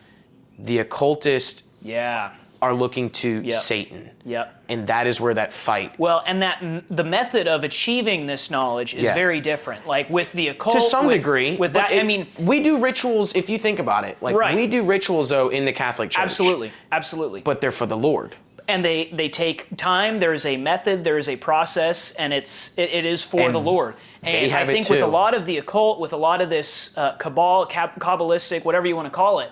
The occultists
Yeah.
are looking to
Yep.
Satan.
Yep.
And that is where that fight.
Well, and the method of achieving this knowledge is very different. Like with the occult,
To some degree.
With
but
that,
we do rituals, if you think about it. Like,
Right.
we do rituals, though, in the Catholic Church.
Absolutely.
But they're for the Lord.
And they take time. There's a method. There's a process, and it is for
And
the Lord. And I
have it
think with a
too.
lot of the occult, with a lot of this cabal, kabbalistic, whatever you want to call it,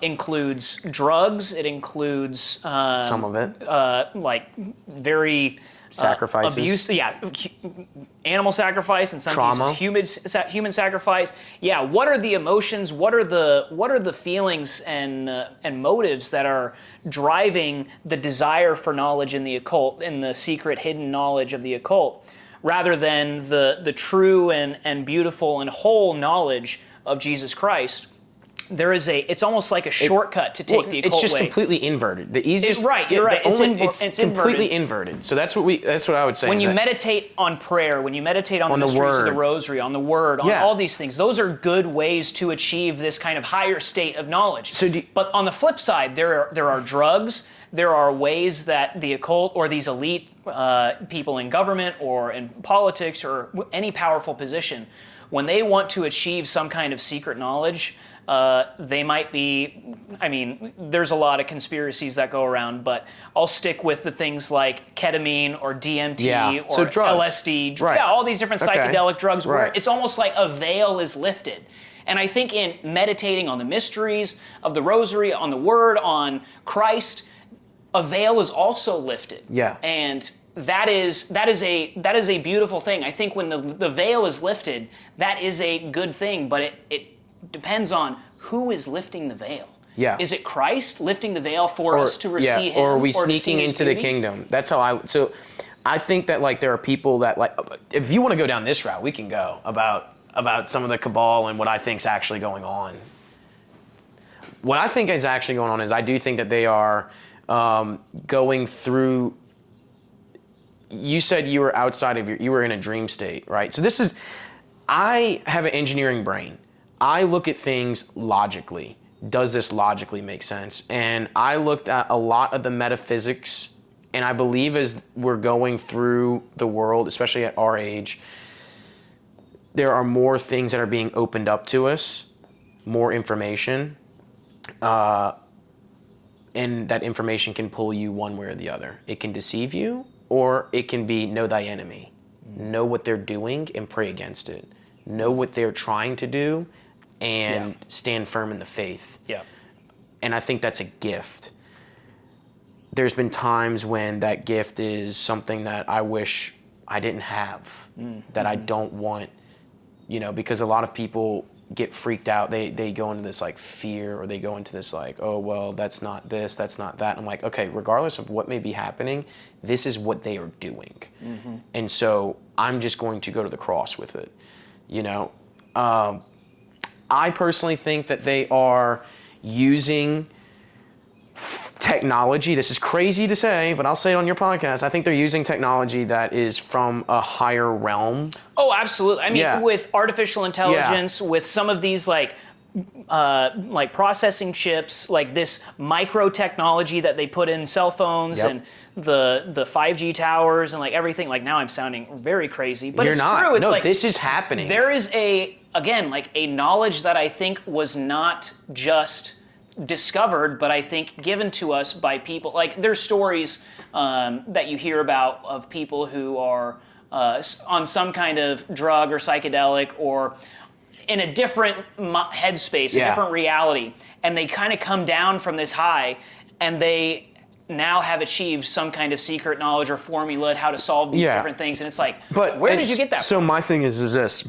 includes drugs. It includes
Some of it.
like very
Sacrifices.
abuse. Yeah, animal sacrifice in some
Trauma.
cases, human sacrifice. Yeah, what are the emotions? What are the feelings and motives that are driving the desire for knowledge in the occult, in the secret hidden knowledge of the occult, rather than the true and beautiful and whole knowledge of Jesus Christ? It's almost like a shortcut to take the occult
It's just
way.
completely inverted. The easiest.
Right, you're right. It's
It's completely
inverted.
inverted. So that's what I would say.
When
is
you
that-
meditate on prayer, when you meditate on the
the
mysteries of the
word.
rosary, on the word, on
Yeah.
all these things, those are good ways to achieve this kind of higher state of knowledge.
So
but on the flip side, there are drugs. There are ways that the occult or these elite people in government or in politics or any powerful position, when they want to achieve some kind of secret knowledge, they might be, I mean, there's a lot of conspiracies that go around, but I'll stick with the things like ketamine or DMT
Yeah.
or
So drugs.
LSD.
Right.
Yeah, all these different
Okay.
psychedelic drugs where
Right.
it's almost like a veil is lifted. And I think in meditating on the mysteries of the rosary, on the word, on Christ, a veil is also lifted.
Yeah.
And that is a beautiful thing. I think when the veil is lifted, that is a good thing, but it depends on who is lifting the veil.
Yeah.
Is it Christ lifting the veil for us to receive him?
Or are we
to see
sneaking
his
into the
beauty?
kingdom? That's how so I think that like there are people that like, if you want to go down this route, we can go about some of the cabal and what I think is actually going on. What I think is actually going on is I do think that they are going through. You said you were outside of you were in a dream state, right? So I have an engineering brain. I look at things logically. Does this logically make sense? And I looked at a lot of the metaphysics, and I believe as we're going through the world, especially at our age, there are more things that are being opened up to us, more information, and that information can pull you one way or the other. It can deceive you, or it can be know thy enemy. Know what they're doing and pray against it. Know what they're trying to do and stand firm in the faith.
Yeah.
And I think that's a gift. There's been times when that gift is something that I wish I didn't have, that I don't want, because a lot of people get freaked out. They go into this like fear, or they go into this like, oh, well, that's not this, that's not that. I'm like, okay, regardless of what may be happening, this is what they are doing. And so I'm just going to go to the cross with it. I personally think that they are using technology. This is crazy to say, but I'll say it on your podcast. I think they're using technology that is from a higher realm.
Oh, absolutely. I mean, with artificial intelligence, with some of these like processing chips, like this micro technology that they put in cell phones and the 5G towers and like everything. Like now I'm sounding very crazy, but
You're
it's
not.
true. It's
no,
like
this is happening.
There is a knowledge that I think was not just discovered, but I think given to us by people. Like there's stories that you hear about of people who are on some kind of drug or psychedelic or in a different headspace, a different reality, and they kind of come down from this high, and they now have achieved some kind of secret knowledge or formula how to solve these different things, and it's like,
but
where did you get that from?
So my thing is this,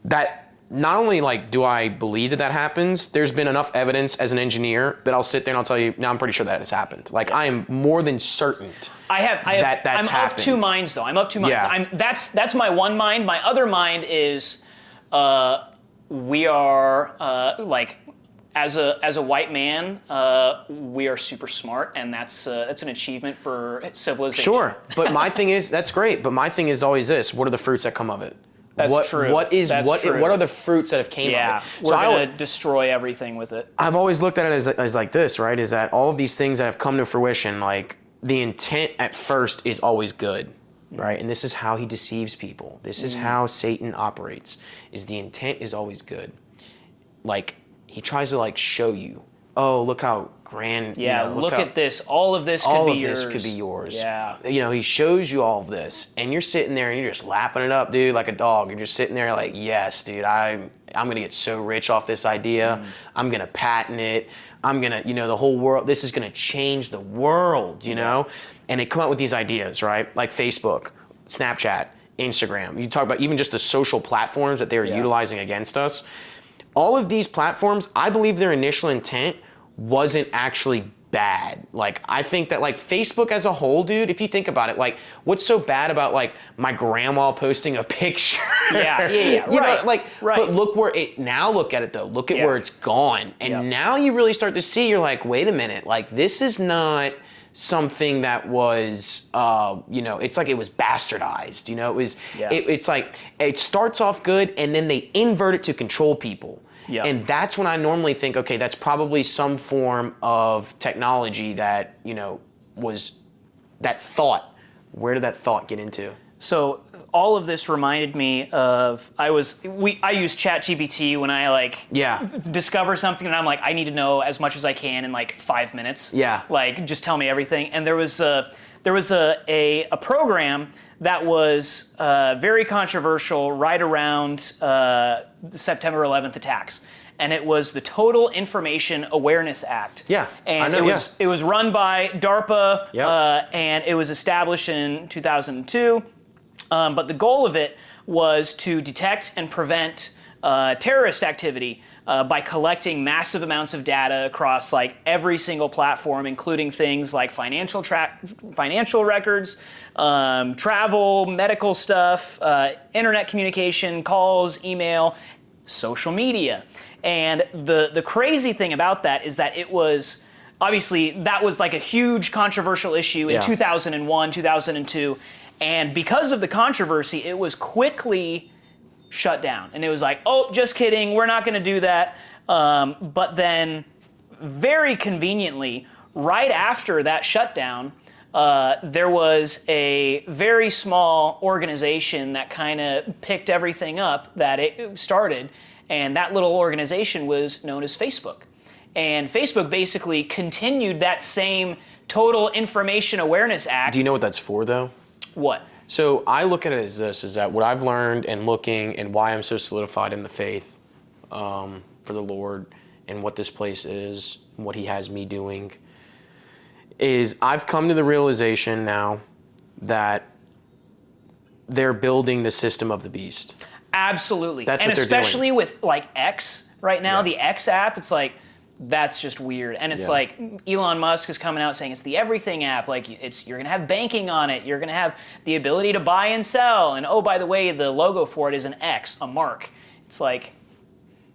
that not only like do I believe that happens, there's been enough evidence as an engineer that I'll sit there and I'll tell you, now I'm pretty sure that has happened. Like I am more than certain.
That's I'm
happened.
of two minds though. I'm of two minds.
Yeah.
That's my one mind. My other mind is we are like as a white man, we are super smart, and that's an achievement for civilization.
Sure, but my thing is that's great. But my thing is always this: what are the fruits that come of it?
That's true.
What are the fruits that have came of it?
Yeah, we're going to destroy everything with it.
I've always looked at it as like this, right? Is that all of these things that have come to fruition, like the intent at first is always good, right? And this is how he deceives people. This is how Satan operates, is the intent is always good. Like he tries to like show you, oh, look how grand.
Yeah, look at this. All of this could be yours.
All of this could be yours.
Yeah.
He shows you all of this, and you're sitting there and you're just lapping it up, dude, like a dog. You're just sitting there like, yes, dude, I'm gonna get so rich off this idea. I'm gonna patent it. I'm gonna, the whole world. This is gonna change the world, And they come out with these ideas, right? Like Facebook, Snapchat, Instagram. You talk about even just the social platforms that they're utilizing against us. All of these platforms, I believe their initial intent wasn't actually bad. Like, I think that like Facebook as a whole, dude, if you think about it, like what's so bad about like my grandma posting a picture?
Yeah. Right.
But look at it though. Look at where it's gone. And now you really start to see, you're like, wait a minute, like this is not something that was, it's like it was bastardized, it's like, it starts off good and then they invert it to control people. Yeah. And that's when I normally think, okay, that's probably some form of technology that, was that thought. Where did that thought get into?
So all of this reminded me of I use ChatGPT when I discover something and I'm like, I need to know as much as I can in like 5 minutes. Yeah. Like just tell me everything. And there was a program that was very controversial right around September 11th attacks. and it was the Total Information Awareness Act.
Yeah,
and
I know,
it was run by DARPA,
Yep.
and it was established in 2002. But the goal of it was to detect and prevent terrorist activity by collecting massive amounts of data across like every single platform, including things like financial records, travel, medical stuff, internet communication, calls, email, social media. And the crazy thing about that is that it was obviously that was like a huge controversial issue in 2001, 2002. And because of the controversy, it was quickly shut down. And it was like, oh, just kidding, we're not going to do that. But then, very conveniently, right after that shutdown, there was a very small organization that kind of picked everything up that it started. And that little organization was known as Facebook. And Facebook basically continued that same Total Information Awareness Act.
Do you know what that's for, though?
What?
So I look at it as this, is that what I've learned and looking and why I'm so solidified in the faith for the Lord and what this place is, and what he has me doing, is I've come to the realization now that they're building the system of the beast.
Absolutely.
That's
and
what they're doing.
especially with like X right now,
Yeah.
the X app, it's like, that's just weird. And it's
Yeah.
like Elon Musk is coming out saying it's the everything app. Like you're going to have banking on it. You're going to have the ability to buy and sell. And oh, by the way, the logo for it is an X, a mark. It's like,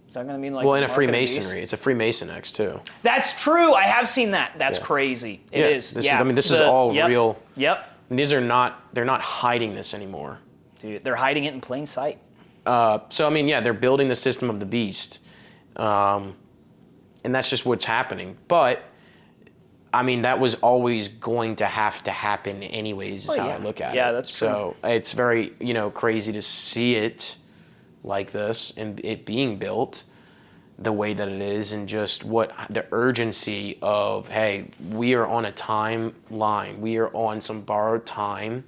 is that going to mean like?
Well, in a
mark of the beast?
Freemasonry, it's a Freemason X too.
That's true. I have seen that. That's
Yeah.
crazy. It
Yeah,
is.
this
yeah.
is- this is all
yep,
real.
Yep.
And they're not hiding this anymore.
Dude, they're hiding it in plain sight.
So I mean, yeah, they're building the system of the beast, and that's just what's happening. But I mean, that was always going to have to happen anyways. Is
Oh,
how
yeah.
I look at it.
Yeah, that's true.
So it's very crazy to see it like this and it being built the way that it is, and just what the urgency of, hey, we are on a timeline. We are on some borrowed time.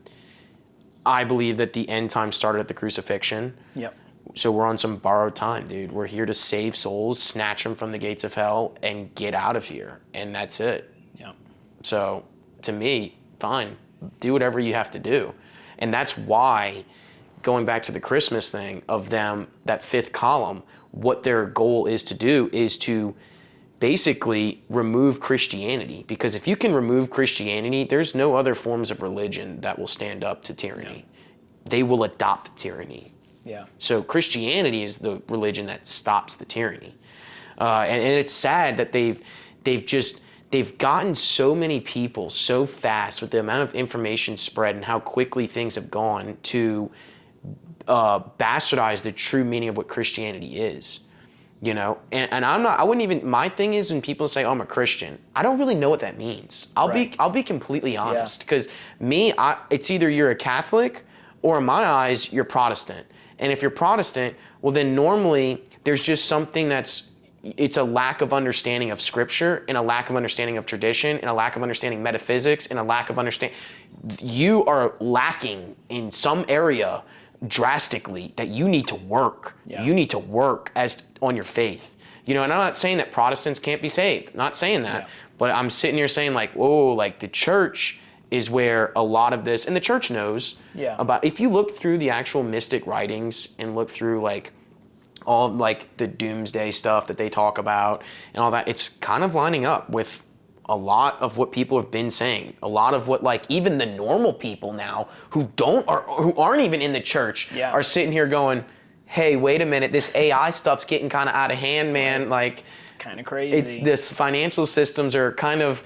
I believe that the end time started at the crucifixion.
Yep.
So we're on some borrowed time, dude. We're here to save souls, snatch them from the gates of hell, and get out of here. And that's it.
Yep.
So to me, fine. Do whatever you have to do. And that's why, going back to the Christmas thing of them, that fifth column, what their goal is to do is to basically remove Christianity. Because if you can remove Christianity, there's no other forms of religion that will stand up to tyranny. Yeah. They will adopt tyranny.
Yeah.
So Christianity is the religion that stops the tyranny. And it's sad that they've gotten so many people so fast with the amount of information spread and how quickly things have gone to bastardize the true meaning of what Christianity is. And I wouldn't even, my thing is when people say, oh, I'm a Christian, I don't really know what that means. I'll be completely honest, because it's either you're a Catholic or in my eyes, you're Protestant. And if you're Protestant, well then normally there's just something it's a lack of understanding of scripture and a lack of understanding of tradition and a lack of understanding metaphysics and a lack of understanding. You are lacking in some area drastically that you need to work.
Yeah.
You need to work on your faith. And I'm not saying that Protestants can't be saved. I'm not saying that.
Yeah.
But I'm sitting here saying like, whoa, like the church is where a lot of this, and the church knows about, if you look through the actual mystic writings and look through like all like the doomsday stuff that they talk about and all that, it's kind of lining up with a lot of what people have been saying. A lot of what like even the normal people now who aren't even in the church are sitting here going, hey, wait a minute, this AI stuff's getting kind of out of hand, man. Like,
kind of crazy.
This financial systems are kind of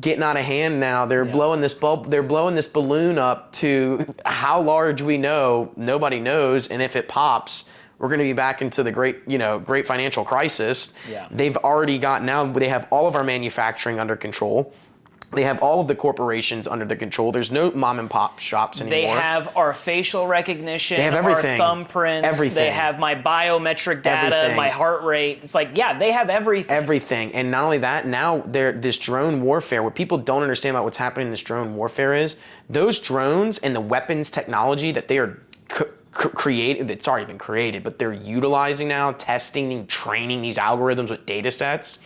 getting out of hand now. They're blowing this balloon up to how large we know, nobody knows, and if it pops, we're going to be back into the great financial crisis.
Yeah.
They've already they have all of our manufacturing under control. They have all of the corporations under the control. There's no mom and pop shops anymore.
They have our facial recognition,
they have everything.
Our thumbprints.
Everything.
They have my biometric data,
Everything.
my heart rate. It's like, they have everything.
Everything. And not only that, now this drone warfare, what people don't understand about what's happening in this drone warfare is those drones and the weapons technology that they are created. It's already been created, but they're utilizing now, testing and training these algorithms with data sets.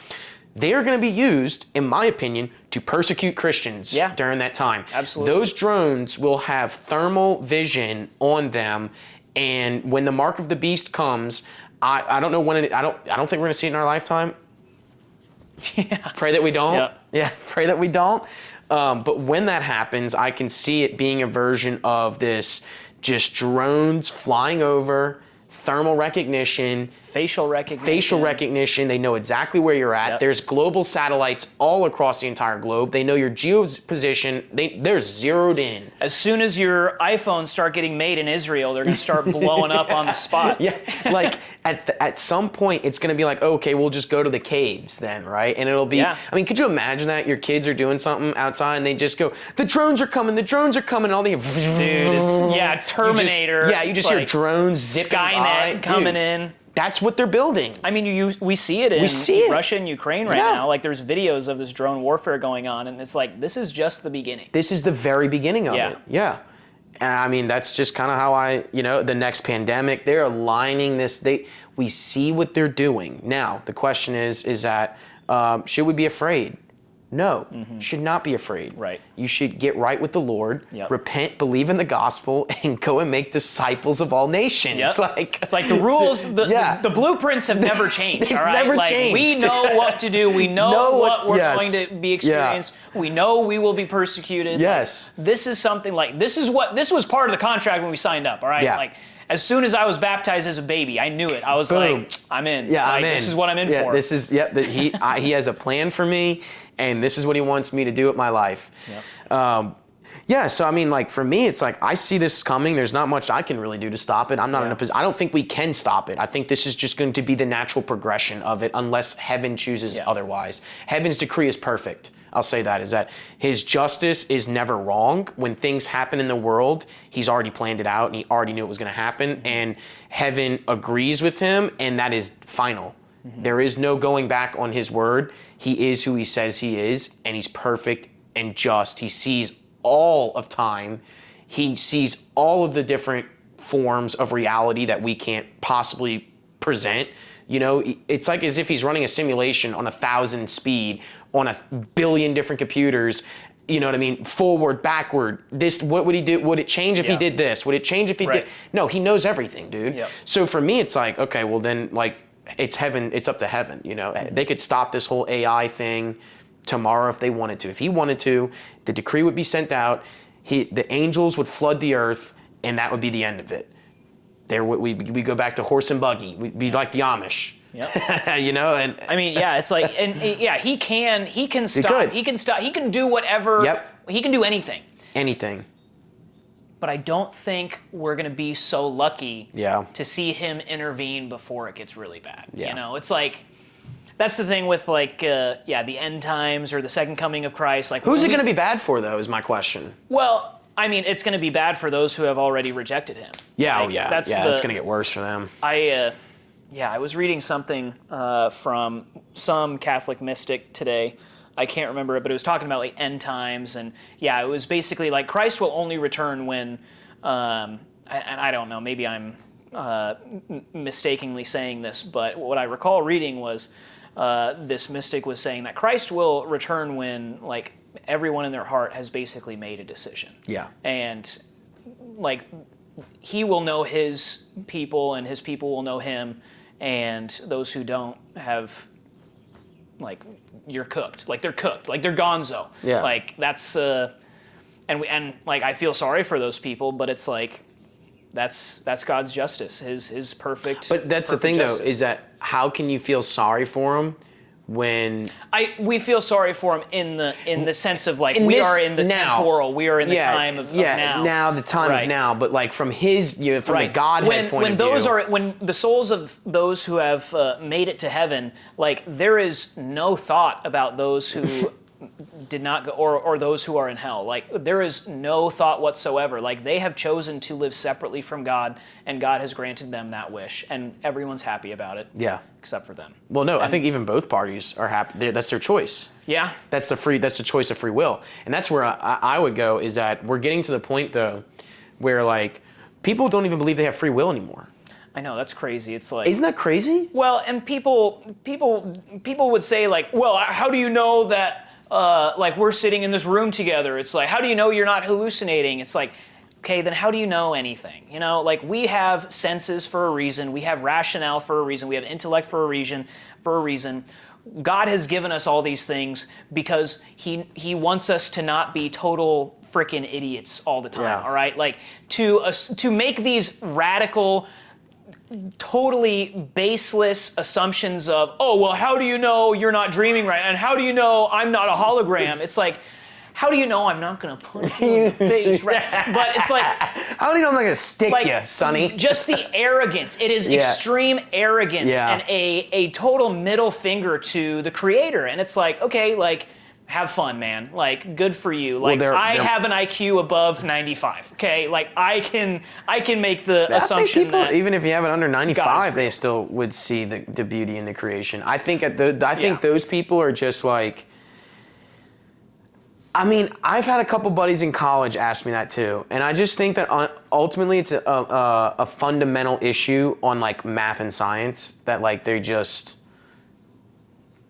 They are going to be used, in my opinion, to persecute Christians during that time.
Absolutely.
Those drones will have thermal vision on them, and when the mark of the beast comes, I don't know when I don't think we're going to see it in our lifetime.
Yeah.
Pray that we don't.
Yep.
Yeah, pray that we don't. But when that happens, I can see it being a version of this, just drones flying over, thermal recognition,
Facial recognition.
They know exactly where you're at.
Yep.
There's global satellites all across the entire globe. They know your position. They're zeroed in.
As soon as your iPhones start getting made in Israel, they're going to start blowing up on the spot.
Yeah, like at some point, it's going to be like, okay, we'll just go to the caves then, right? And it'll be, I mean, could you imagine that? Your kids are doing something outside and they just go, the drones are coming, and all the...
Dude, it's, Terminator.
You just hear drones zipping by.
Skynet coming in.
That's what they're building.
I mean, we see it in Russia and Ukraine right now. Like, there's videos of this drone warfare going on, and it's like, this is just the beginning.
This is the very beginning of it. Yeah. And I mean, that's just kind of how the next pandemic, they're aligning this. We see what they're doing. Now, the question is that, should we be afraid? No, you should not be afraid.
Right.
You should get right with the Lord,
Yep.
repent, believe in the gospel, and go and make disciples of all nations.
Yep. It's like the rules, the blueprints have never changed.
They've
all right?
never
like,
changed.
We know what to do. We know what we're going to be experienced.
Yeah.
We know we will be persecuted.
Yes.
Like, this is something like, this was part of the contract when we signed up, all right?
Yeah.
Like, as soon as I was baptized as a baby, I knew it. I was like, I'm in.
Yeah,
like,
I'm in.
This is what I'm in for.
This is, he has a plan for me, and this is what he wants me to do with my life.
Yep.
So I mean, like, for me, it's like, I see this coming. There's not much I can really do to stop it. I'm not in a position. I don't think we can stop it. I think this is just going to be the natural progression of it, unless heaven chooses otherwise. Heaven's decree is perfect. I'll say that, is that his justice is never wrong. When things happen in the world, he's already planned it out, and he already knew it was going to happen, and heaven agrees with him, and that is final. There is no going back on his word. He is who he says he is, and he's perfect and just. He sees all of time. He sees all of the different forms of reality that we can't possibly present. You know, it's like as if he's running a simulation on 1,000 speed on 1 billion different computers. You know what I mean? Forward, backward. This, what would he do? Would it change if he did this? Would it change if he did? No, he knows everything, dude.
Yep.
So for me, it's like, okay, well then, like, it's heaven. It's up to heaven. You know, they could stop this whole AI thing tomorrow if they wanted to. If he wanted to, the decree would be sent out. The angels would flood the earth, and that would be the end of it. We go back to horse and buggy. We'd be like the Amish.
Yep.
You know, and
I mean, it's like, he can stop. He can stop. He can do whatever.
Yep.
He can do anything.
Anything.
But I don't think we're going to be so lucky
to
see him intervene before it gets really bad.
Yeah.
You know, it's like, that's the thing with like, the end times or the second coming of Christ. Like,
who's it going to be bad for, though, is my question.
Well, I mean, it's going to be bad for those who have already rejected him.
Yeah,
like,
it's going to get worse for them.
I was reading something from some Catholic mystic today. I can't remember it, but it was talking about like end times, and it was basically like Christ will only return when, and I don't know, maybe I'm mistakenly saying this, but what I recall reading was this mystic was saying that Christ will return when like everyone in their heart has basically made a decision.
Yeah.
And like he will know his people, and his people will know him, and those who don't have, like, you're cooked. Like, they're cooked. Like, they're gonzo.
Yeah.
Like, that's, and like, I feel sorry for those people, but it's like, that's God's justice, his perfect.
But that's
perfect
the thing,
justice.
though, is that how can you feel sorry for him when
we feel sorry for him in the sense of like
we
are in the temporal, we are in the time of
now the time of now, but like from his from the Godhead point of view.
When the souls of those who have made it to heaven, like there is no thought about those who did not go, or those who are in hell. Like there is no thought whatsoever. Like they have chosen to live separately from God, and God has granted them that wish, and everyone's happy about it.
Yeah.
Except for them.
Well, no, I think even both parties are happy. That's their choice.
Yeah.
That's the choice of free will. And that's where I would go, is that we're getting to the point, though, where like People don't even believe they have free will anymore.
I know, that's crazy. It's like,
Isn't that crazy?
well, and people would say like, well, how do you know that like we're sitting in this room together? It's like, how do you know you're not hallucinating? It's like, okay, then how do you know anything? You know, like we have senses for a reason, we have rationale for a reason, we have intellect for a reason. God has given us all these things because he wants us to not be total freaking idiots all the time.
Yeah.
All right, like to make these radical, totally baseless assumptions of, oh, well, how do you know you're not dreaming right? And how do you know I'm not a hologram? It's like, how do you know I'm not going to punch you in the face? Right? But it's like,
How do you know I'm not going to stick
like,
you, Sonny?
just the arrogance. It is
Yeah.
extreme arrogance
Yeah.
and a total middle finger to the creator. And it's like, okay, like, have fun, man. Like, good for you. Like,
they're-
I have an IQ above 95. Okay, like I can make the
I think
assumption
people,
that
even if you have it under 95,
God.
they still would see the beauty in the creation. I think I think
Yeah.
those people are just like. I mean, I've had a couple buddies in college ask me that too, and I just think that ultimately it's a fundamental issue on like math and science that like they just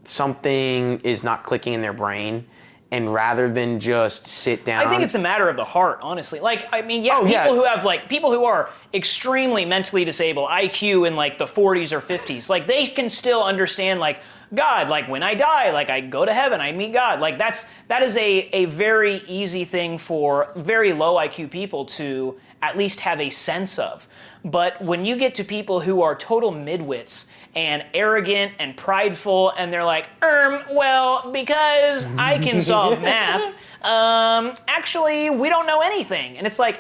something is not clicking in their brain, and rather than just sit down.
I think it's a matter of the heart, honestly. Like, I mean, yeah,
Oh,
people
yeah.
who have like people who are extremely mentally disabled, IQ in like the 40s or 50s, like they can still understand like God, like when I die, like I go to heaven, I meet God. Like that is a very easy thing for very low IQ people to at least have a sense of. But when you get to people who are total midwits and arrogant and prideful, and they're like, well, because I can solve math, actually, we don't know anything. And it's like,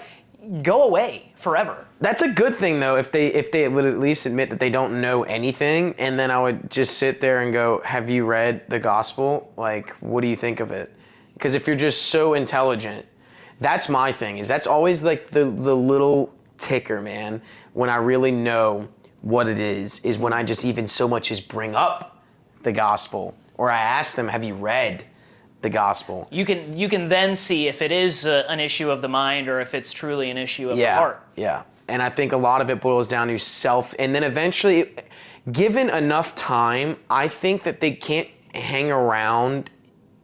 go away forever.
That's a good thing though, if they would at least admit that they don't know anything, and then I would just sit there and go, have you read the gospel? Like, what do you think of it? Because if you're just so intelligent, that's my thing, is that's always like the little ticker, man, when I really know what it is when I just even so much as bring up the gospel, or I ask them, have you read the gospel?
You can then see if it is an issue of the mind or if it's truly an issue of the heart.
Yeah. And I think a lot of it boils down to self, and then eventually, given enough time, I think that they can't hang around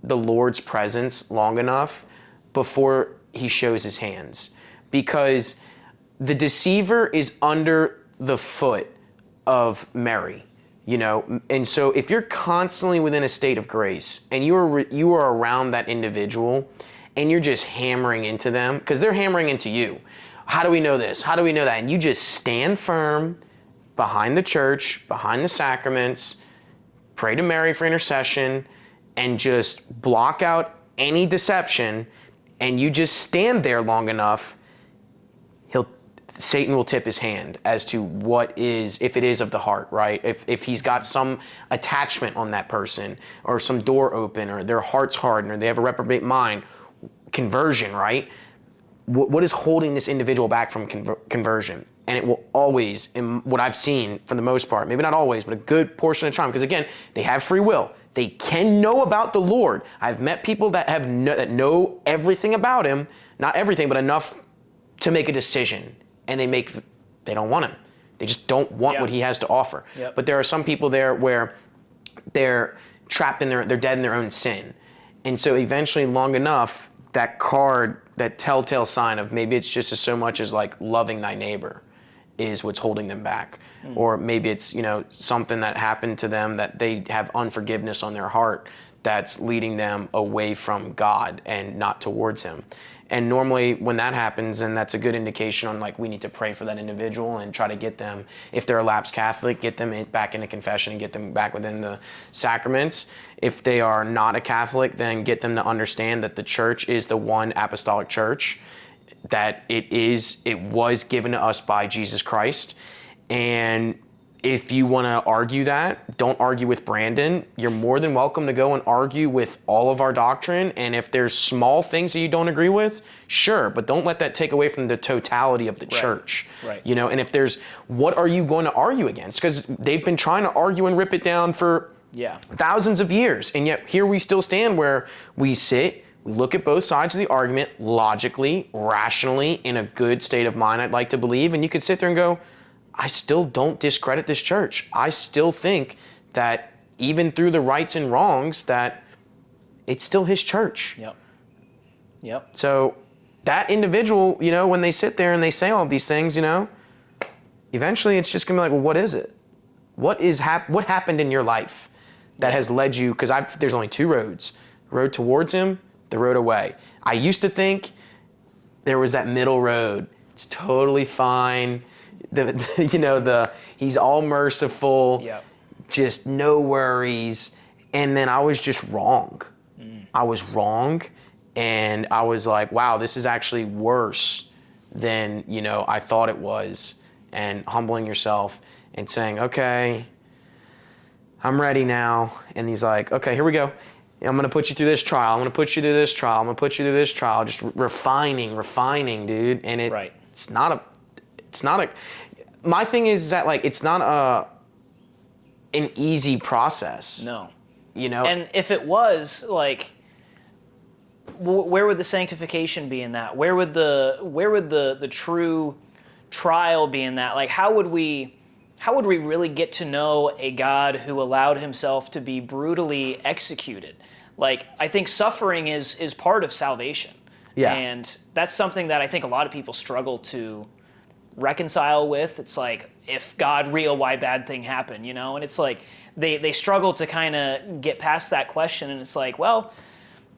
the Lord's presence long enough before he shows his hands. Because the deceiver is under the foot of Mary, you know? And so if you're constantly within a state of grace and you are around that individual and you're just hammering into them, because they're hammering into you. How do we know this? How do we know that? And you just stand firm behind the church, behind the sacraments, pray to Mary for intercession, and just block out any deception, and you just stand there long enough, Satan will tip his hand as to what is, if it is of the heart, right? If he's got some attachment on that person, or some door open, or their heart's hardened, or they have a reprobate mind, conversion, right? What is holding this individual back from conversion? And it will always, in what I've seen for the most part, maybe not always, but a good portion of the time, because again, they have free will. They can know about the Lord. I've met people that that know everything about him, not everything, but enough to make a decision. And they don't want him. They just don't want what he has to offer.
Yep.
But there are some people there where they're trapped they're dead in their own sin. And so eventually, long enough, that card, that telltale sign of maybe it's just as so much as like loving thy neighbor is what's holding them back. Or maybe it's, you know, something that happened to them that they have unforgiveness on their heart that's leading them away from God and not towards him. And normally when that happens, and that's a good indication on like we need to pray for that individual and try to get them, if they're a lapsed Catholic, get them back into confession and get them back within the sacraments. If they are not a Catholic, then get them to understand that the church is the one apostolic church, that it was given to us by Jesus Christ. And if you want to argue that, don't argue with Brandon. You're more than welcome to go and argue with all of our doctrine. And if there's small things that you don't agree with, sure, but don't let that take away from the totality of the church.
Right.
You know, and if there's, what are you going to argue against? Because they've been trying to argue and rip it down for thousands of years. And yet here we still stand where we sit, We look at both sides of the argument logically, rationally, in a good state of mind, I'd like to believe. And you could sit there and go, I still don't discredit this church. I still think that even through the rights and wrongs, that it's still his church.
Yep.
So that individual, you know, when they sit there and they say all of these things, you know, eventually it's just gonna be like, well, what is it? What happened in your life that has led you? Because there's only two roads: the road towards him, the road away. I used to think there was that middle road. It's totally fine. He's all merciful.
Yep.
Just no worries. And then I was just wrong. I was wrong. And I was like, wow, this is actually worse than, you know, I thought it was. And humbling yourself and saying, okay, I'm ready now. And he's like, okay, here we go. I'm going to put you through this trial. I'm going to put you through this trial. I'm going to put you through this trial. Just refining, dude. And it's not a, my thing is that, like, it's not an easy process.
No.
You know?
And if it was, like, where would the sanctification be in that? Where would the true trial be in that? Like, how would we really get to know a God who allowed himself to be brutally executed? Like, I think suffering is part of salvation.
Yeah.
And that's something that I think a lot of people struggle to reconcile with. It's like, if God real, why bad thing happen, you know? And it's like they struggle to kind of get past that question. And it's like, well,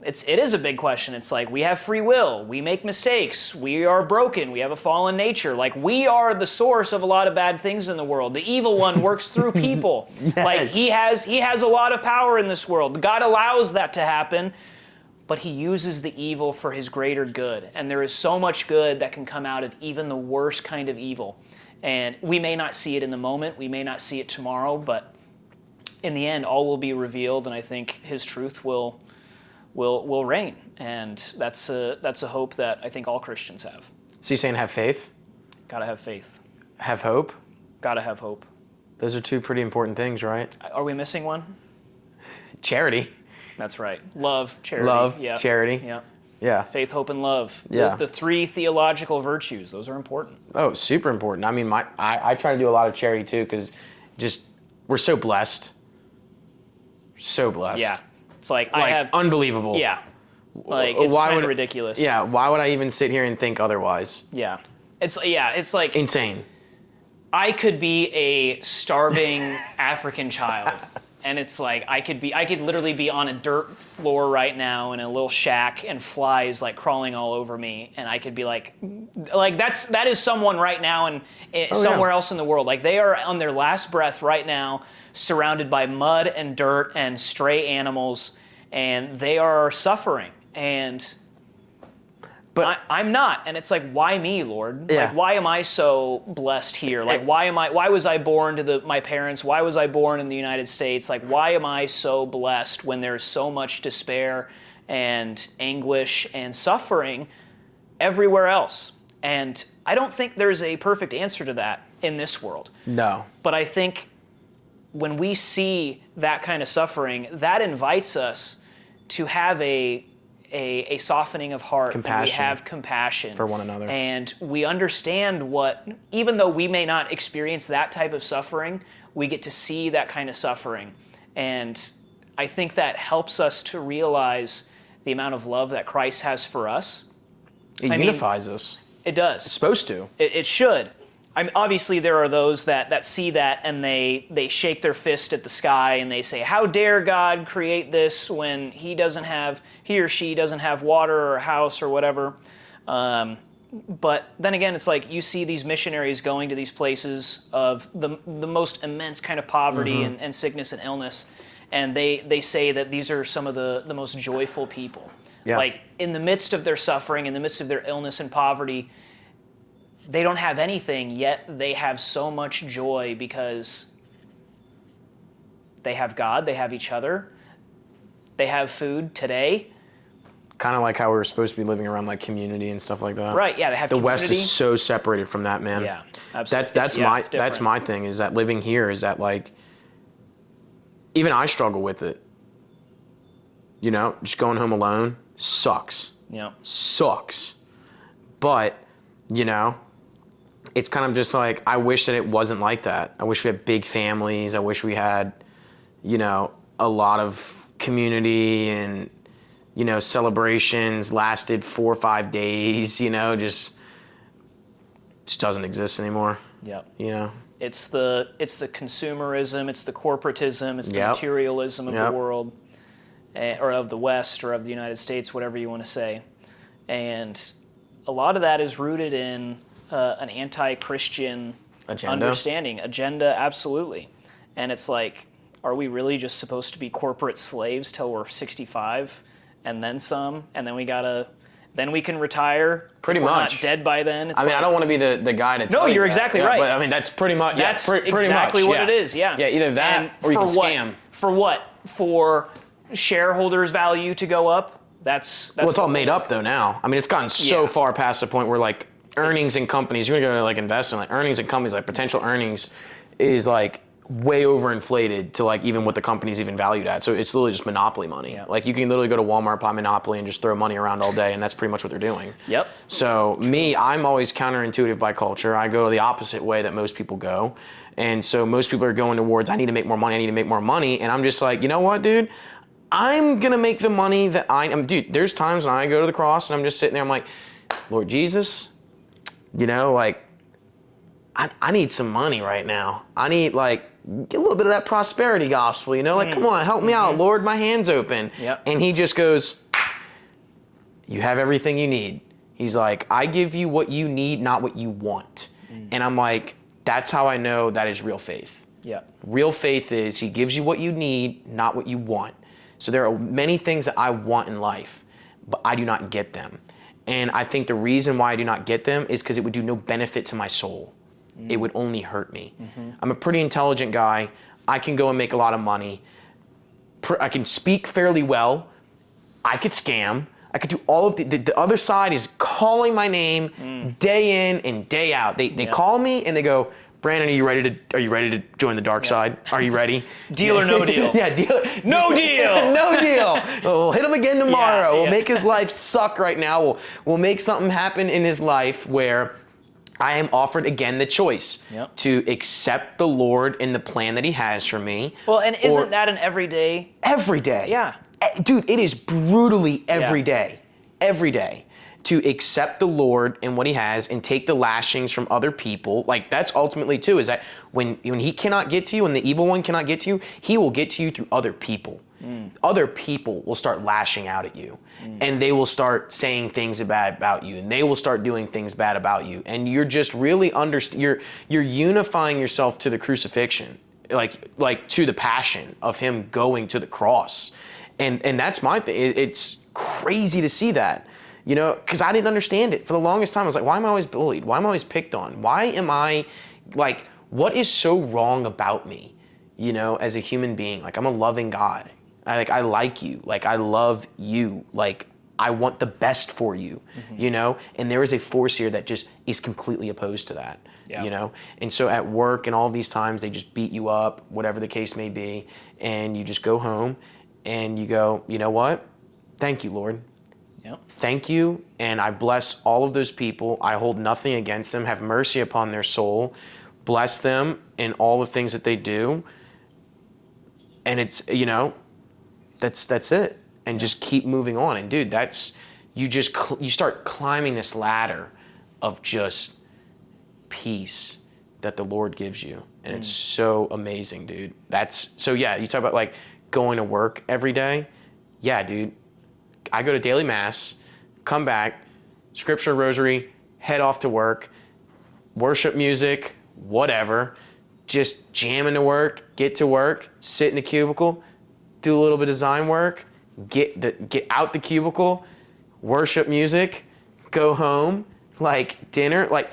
it is a big question. It's like, we have free will, we make mistakes, we are broken, we have a fallen nature. Like, we are the source of a lot of bad things in the world. The evil one works through people.
Yes.
Like, he has a lot of power in this world. God allows that to happen, but he uses the evil for his greater good. And there is so much good that can come out of even the worst kind of evil. And we may not see it in the moment, we may not see it tomorrow, but in the end, all will be revealed, and I think his truth will reign. And that's a hope that I think all Christians have.
So you're saying have faith?
Gotta have faith.
Have hope?
Gotta have hope.
Those are two pretty important things, right?
Are we missing one?
Charity.
That's right. Love, charity.
Love,
Yep.
charity.
Yeah.
Yeah.
Faith, hope, and love.
Yeah.
The three theological virtues. Those are important.
Oh, super important. I mean, I try to do a lot of charity too, because just we're so blessed. So blessed.
Yeah. It's like I have
unbelievable.
Yeah. Like, it's kind of ridiculous.
Yeah. Why would I even sit here and think otherwise?
Yeah. It's like
Insane.
I could be a starving African child. And it's like I could literally be on a dirt floor right now in a little shack and flies like crawling all over me, and I could be like that is someone right now and somewhere else in the world. Like, they are on their last breath right now, surrounded by mud and dirt and stray animals, and they are suffering. But I'm not, and it's like, why me, Lord?
Yeah.
Like, why am I so blessed here? Like, why was I born to my parents? Why was I born in the United States? Like, why am I so blessed when there's so much despair and anguish and suffering everywhere else? And I don't think there's a perfect answer to that in this world.
No.
But I think when we see that kind of suffering, that invites us to have a softening of heart.
Compassion.
And we have compassion
For one another.
And we understand even though we may not experience that type of suffering, we get to see that kind of suffering. And I think that helps us to realize the amount of love that Christ has for us.
It unifies us.
It does.
It's supposed to.
It should. Obviously, there are those that see that and they shake their fist at the sky and they say, how dare God create this when he or she doesn't have water or a house or whatever. But then again, it's like you see these missionaries going to these places of the most immense kind of poverty and sickness and illness, and they say that these are some of the most joyful people.
Yeah.
Like, in the midst of their suffering, in the midst of their illness and poverty, they don't have anything, yet they have so much joy because they have God, they have each other, they have food today.
Kind of like how we were supposed to be living around like community and stuff like that.
Right, yeah, they have
the
community.
West is so separated from that, man.
Yeah, absolutely.
That's my thing, is that living here is that, like, even I struggle with it. You know, just going home alone sucks.
Yeah.
Sucks. But, you know, it's kind of just like, I wish that it wasn't like that. I wish we had big families. I wish we had, you know, a lot of community and, you know, celebrations lasted 4 or 5 days, you know, just doesn't exist anymore.
Yep.
You know?
It's the consumerism, it's the corporatism, it's the
Yep.
materialism of
Yep.
the world, or of the West, or of the United States, whatever you want to say. And a lot of that is rooted in an anti-Christian agenda, absolutely. And it's like, are we really just supposed to be corporate slaves till we're 65 and then some, and then we can retire?
Pretty
if we're
much.
Not dead by then. It's
I mean,
like,
I don't want to be the guy to tell
No,
you
you're
that.
exactly
Yeah,
right.
But I mean, that's pretty much,
that's
pretty
exactly
much,
what it is, yeah.
Yeah, either that
And
or you can
for what?
scam.
For what? For shareholders' value to go up? That's
Well, it's all made up though now. I mean, it's gotten so
Yeah.
far past the point where like earnings in companies, you're gonna go like invest in like earnings in companies, like potential earnings is like way overinflated to like even what the company's even valued at. So it's literally just monopoly money.
Yeah.
Like you can literally go to Walmart, buy Monopoly, and just throw money around all day, and that's pretty much what they're doing.
Yep.
So me, I'm always counterintuitive by culture. I go the opposite way that most people go. And so most people are going towards, I need to make more money. And I'm just like, you know what, dude? I'm going to make the money that I am. Dude, there's times when I go to the cross and I'm just sitting there, I'm like, Lord Jesus, you know, like, I need some money right now. I need like, get a little bit of that prosperity gospel, you know, like, come on, help me out, Lord, my hand's open.
Yep.
And he just goes, you have everything you need. He's like, I give you what you need, not what you want. And I'm like, that's how I know that is real faith.
Yeah.
Real faith is he gives you what you need, not what you want. So there are many things that I want in life, but I do not get them. And I think the reason why I do not get them is because it would do no benefit to my soul. It would only hurt me. I'm a pretty intelligent guy. I can go and make a lot of money. I can speak fairly well. I could scam. I could do all of the other side is calling my name day in and day out. They call me and they go, Brandon, are you ready to join the dark side? Are you ready?
Deal or no deal?
Yeah, deal.
No deal.
No deal. We'll hit him again tomorrow.
Yeah.
We'll make his life suck right now. We'll make something happen in his life where I am offered again the choice to accept the Lord and the plan that he has for me.
Well, and isn't that an everyday?
Every day.
Yeah.
Dude, it is brutally every day. Every day. To accept the Lord and what he has and take the lashings from other people. Like that's ultimately too, is that when he cannot get to you and the evil one cannot get to you, he will get to you through other people. Other people will start lashing out at you and they will start saying things bad about you and they will start doing things bad about you. And you're just really you're unifying yourself to the crucifixion, like to the passion of him going to the cross. And that's my thing. It's crazy to see that. You know, because I didn't understand it. For the longest time, I was like, why am I always bullied? Why am I always picked on? Why am I, like, what is so wrong about me, you know, as a human being? Like, I'm a loving God. I like you. Like, I love you. Like, I want the best for you, you know? And there is a force here that just is completely opposed to that, you know? And so at work and all these times, they just beat you up, whatever the case may be, and you just go home and you go, you know what? Thank you, Lord. Thank you, and I bless all of those people. I hold nothing against them. Have mercy upon their soul. Bless them in all the things that they do. And it's, you know, that's it. And just keep moving on. And dude, that's, you start climbing this ladder of just peace that the Lord gives you. And it's so amazing, dude. So yeah, you talk about like going to work every day. Yeah, dude. I go to daily mass, come back, scripture, rosary, head off to work, worship music, whatever, just jamming to work, get to work, sit in the cubicle, do a little bit of design work, get out the cubicle, worship music, go home, like dinner. Like,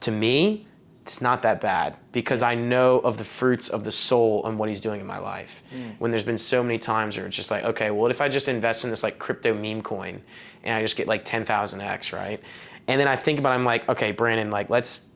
to me, it's not that bad because I know of the fruits of the soul and what he's doing in my life. When there's been so many times where it's just like, okay, well, what if I just invest in this like crypto meme coin and I just get like 10,000x, right? And then I think about it, I'm like, okay, Brandon, like let's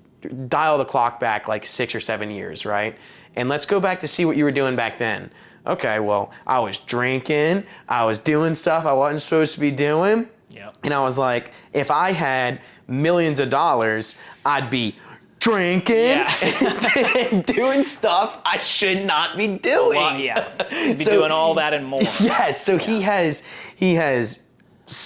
dial the clock back like 6 or 7 years, right? And let's go back to see what you were doing back then. okay, well, I was drinking, I was doing stuff I wasn't supposed to be doing.
Yep.
And I was like, if I had millions of dollars, I'd be drinking and doing stuff I should not be doing.
Well, yeah. You'd be doing all that and more.
Yes, so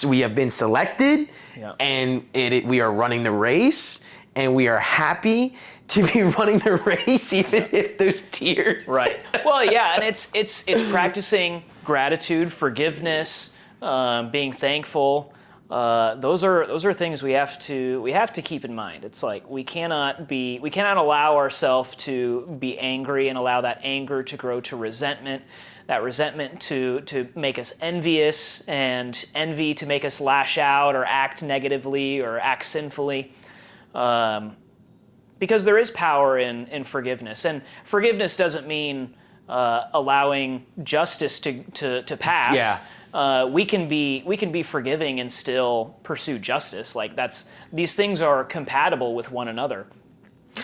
we have been selected,
Yeah.
and we are running the race, and we are happy to be running the race, even if there's tears.
Right. Well, yeah, and it's practicing gratitude, forgiveness, being thankful. Those are things we have to keep in mind. It's like we cannot allow ourselves to be angry and allow that anger to grow to resentment. That resentment to make us envious, and envy to make us lash out or act negatively or act sinfully. Because there is power in forgiveness, and forgiveness doesn't mean allowing justice to pass.
Yeah.
We can be forgiving and still pursue justice. Like these things are compatible with one another.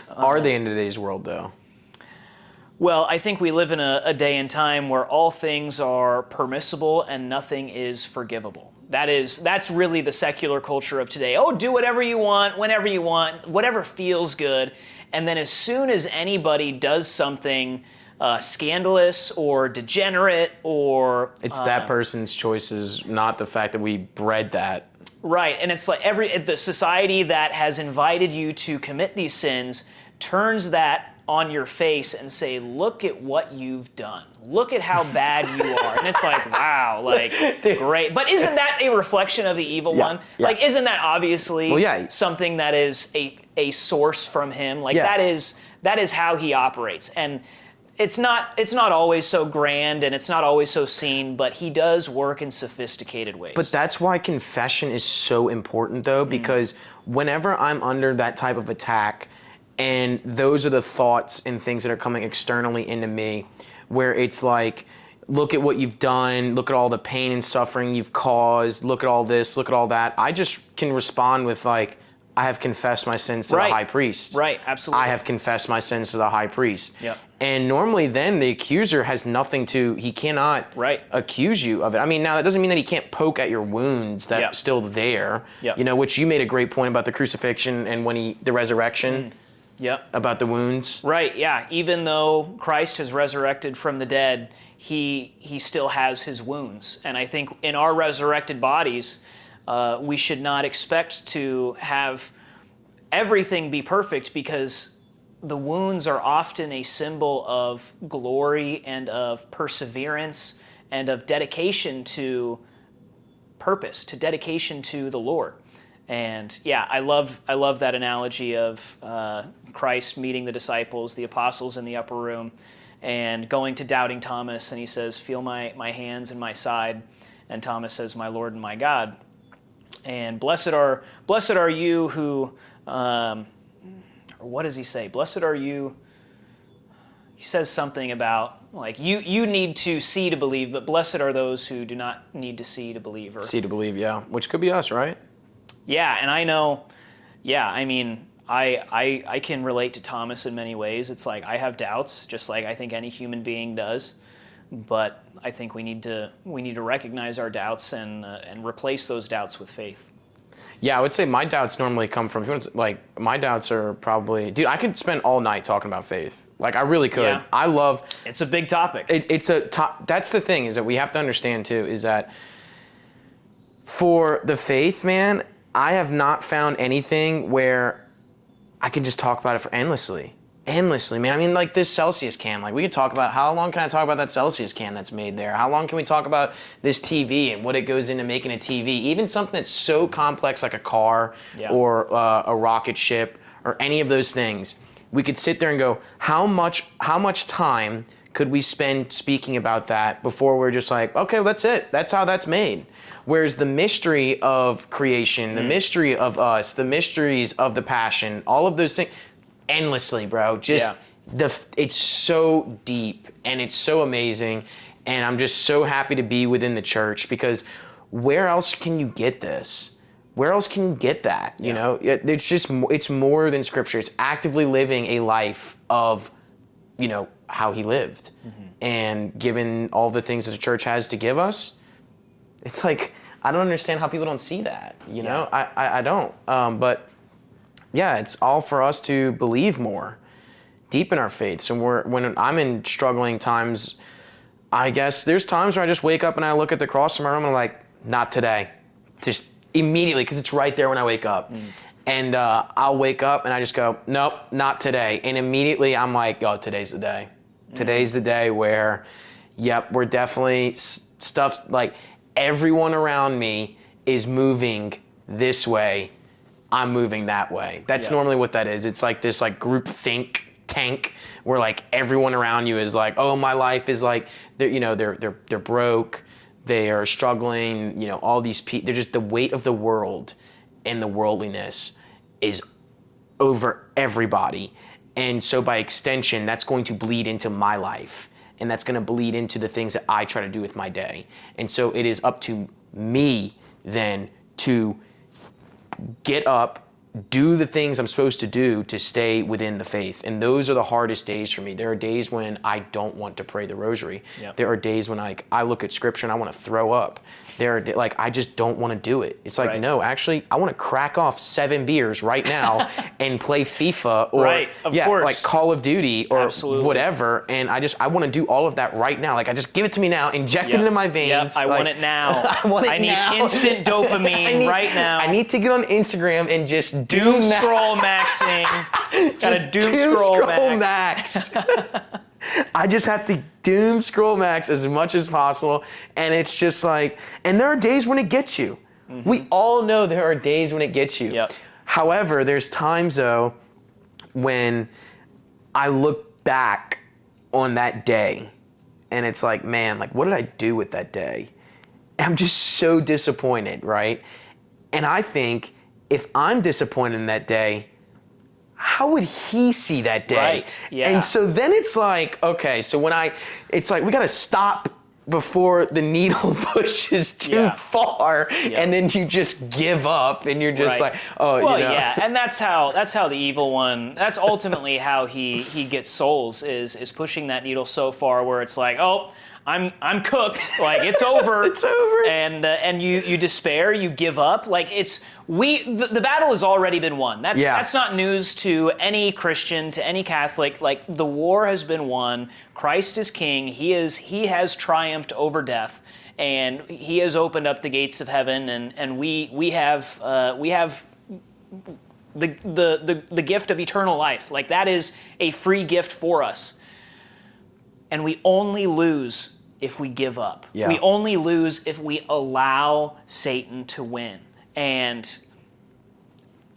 Are they in today's world, though?
Well, I think we live in a day and time where all things are permissible and nothing is forgivable. That's really the secular culture of today. Oh, do whatever you want, whenever you want, whatever feels good. And then as soon as anybody does something scandalous or degenerate or...
It's that person's choices, not the fact that we bred that.
Right, and it's like the society that has invited you to commit these sins turns that on your face and say, look at what you've done. Look at how bad you are. And it's like, wow, like, great. But isn't that a reflection of the evil one?
Yeah.
Like, isn't that obviously
something
that is a source from him? Like, that is how he operates. And it's not always so grand and it's not always so seen, but he does work in sophisticated ways.
But that's why confession is so important, though, because whenever I'm under that type of attack, and those are the thoughts and things that are coming externally into me, where it's like, look at what you've done, look at all the pain and suffering you've caused, look at all this, look at all that. I just can respond with like, I have confessed my sins to the high priest.
Right, absolutely.
I have confessed my sins to the high priest.
Yep.
And normally then the accuser has nothing he cannot accuse you of it. I mean, now that doesn't mean that he can't poke at your wounds that are still there, you know, which you made a great point about the crucifixion and the resurrection.
Yep.
About the wounds.
Right, yeah. Even though Christ has resurrected from the dead, he still has his wounds. And I think in our resurrected bodies, we should not expect to have everything be perfect, because the wounds are often a symbol of glory and of perseverance and of dedication to purpose, to dedication to the Lord. And yeah, I love that analogy of Christ meeting the disciples, the apostles in the upper room, and going to doubting Thomas, and he says, feel my hands and my side. And Thomas says, my Lord and my God. And blessed are you who, or what does he say? Blessed are you. He says something about, like, you need to see to believe, but blessed are those who do not need to see to believe. Or,
see to believe, yeah. Which could be us, right?
Yeah, and I know, I mean, I can relate to Thomas in many ways. It's like I have doubts, just like I think any human being does. But I think we need to recognize our doubts and replace those doubts with faith.
Yeah, I would say my doubts normally come from, like, my doubts are probably, dude, I could spend all night talking about faith. Like, I really could. Yeah.
It's a big topic.
That's the thing, is that we have to understand too, is that for the faith, man, I have not found anything where I can just talk about it for endlessly, man. I mean, like this Celsius can, like we could talk about, how long can I talk about that Celsius can that's made there? How long can we talk about this TV and what it goes into making a TV? Even something that's so complex like a car or a rocket ship or any of those things, we could sit there and go, how much time could we spend speaking about that before we're just like, okay, well, that's it. That's how that's made. Whereas the mystery of creation, the mystery of us, the mysteries of the passion, all of those things, endlessly, bro. It's so deep and it's so amazing. And I'm just so happy to be within the church, because where else can you get this? Where else can you get that? You know, it's more than scripture. It's actively living a life of, you know, how he lived. And given all the things that the church has to give us, it's like, I don't understand how people don't see that, you know? I don't. But yeah, it's all for us to believe more, deepen our faith. So when I'm in struggling times, I guess there's times where I just wake up and I look at the cross in my room and I'm like, not today. Just immediately, because it's right there when I wake up. And I'll wake up and I just go, nope, not today. And immediately I'm like, oh, today's the day. Today's the day where, yep, we're definitely stuff like everyone around me is moving this way. I'm moving that way. That's normally what that is. It's like this like group think tank where like everyone around you is like, oh, my life is like, they're broke. They are struggling, all these people, they're just the weight of the world and the worldliness is over everybody. And so by extension, that's going to bleed into my life. And that's going to bleed into the things that I try to do with my day. And so it is up to me then to get up, do the things I'm supposed to do to stay within the faith. And those are the hardest days for me. There are days when I don't want to pray the rosary. There are days when I look at scripture and I want to throw up. There are I just don't want to do it. It's like, no, actually, I want to crack off 7 beers right now and play FIFA or
of course.
like Call of Duty or
Absolutely.
whatever. And I want to do all of that right now. Like, I just give it to me now, inject it into my veins.
I want it now. I need
now.
instant dopamine right now.
I need to get on Instagram and just
doom scroll maxing. Gotta doom scroll max.
I just have to doom scroll max as much as possible. And it's just like, and there are days when it gets you. We all know there are days when it gets you. However, there's times though when I look back on that day and it's like, man, like what did I do with that day? I'm just so disappointed, right? And I think if I'm disappointed in that day, how would he see that day?
Right, yeah.
And so then it's like, okay, so it's like we gotta stop before the needle pushes too far, and then you just give up, and you're just like, oh,
well, and that's how the evil one. That's ultimately how he gets souls is pushing that needle so far where it's like, oh, I'm cooked, like it's over.
It's over.
And you despair, you give up. Like the battle has already been won. That's not news to any Christian, to any Catholic. Like the war has been won. Christ is king. He has triumphed over death, and he has opened up the gates of heaven. And we have the gift of eternal life. Like that is a free gift for us. And we only lose if we give up. We only lose if we allow Satan to win. And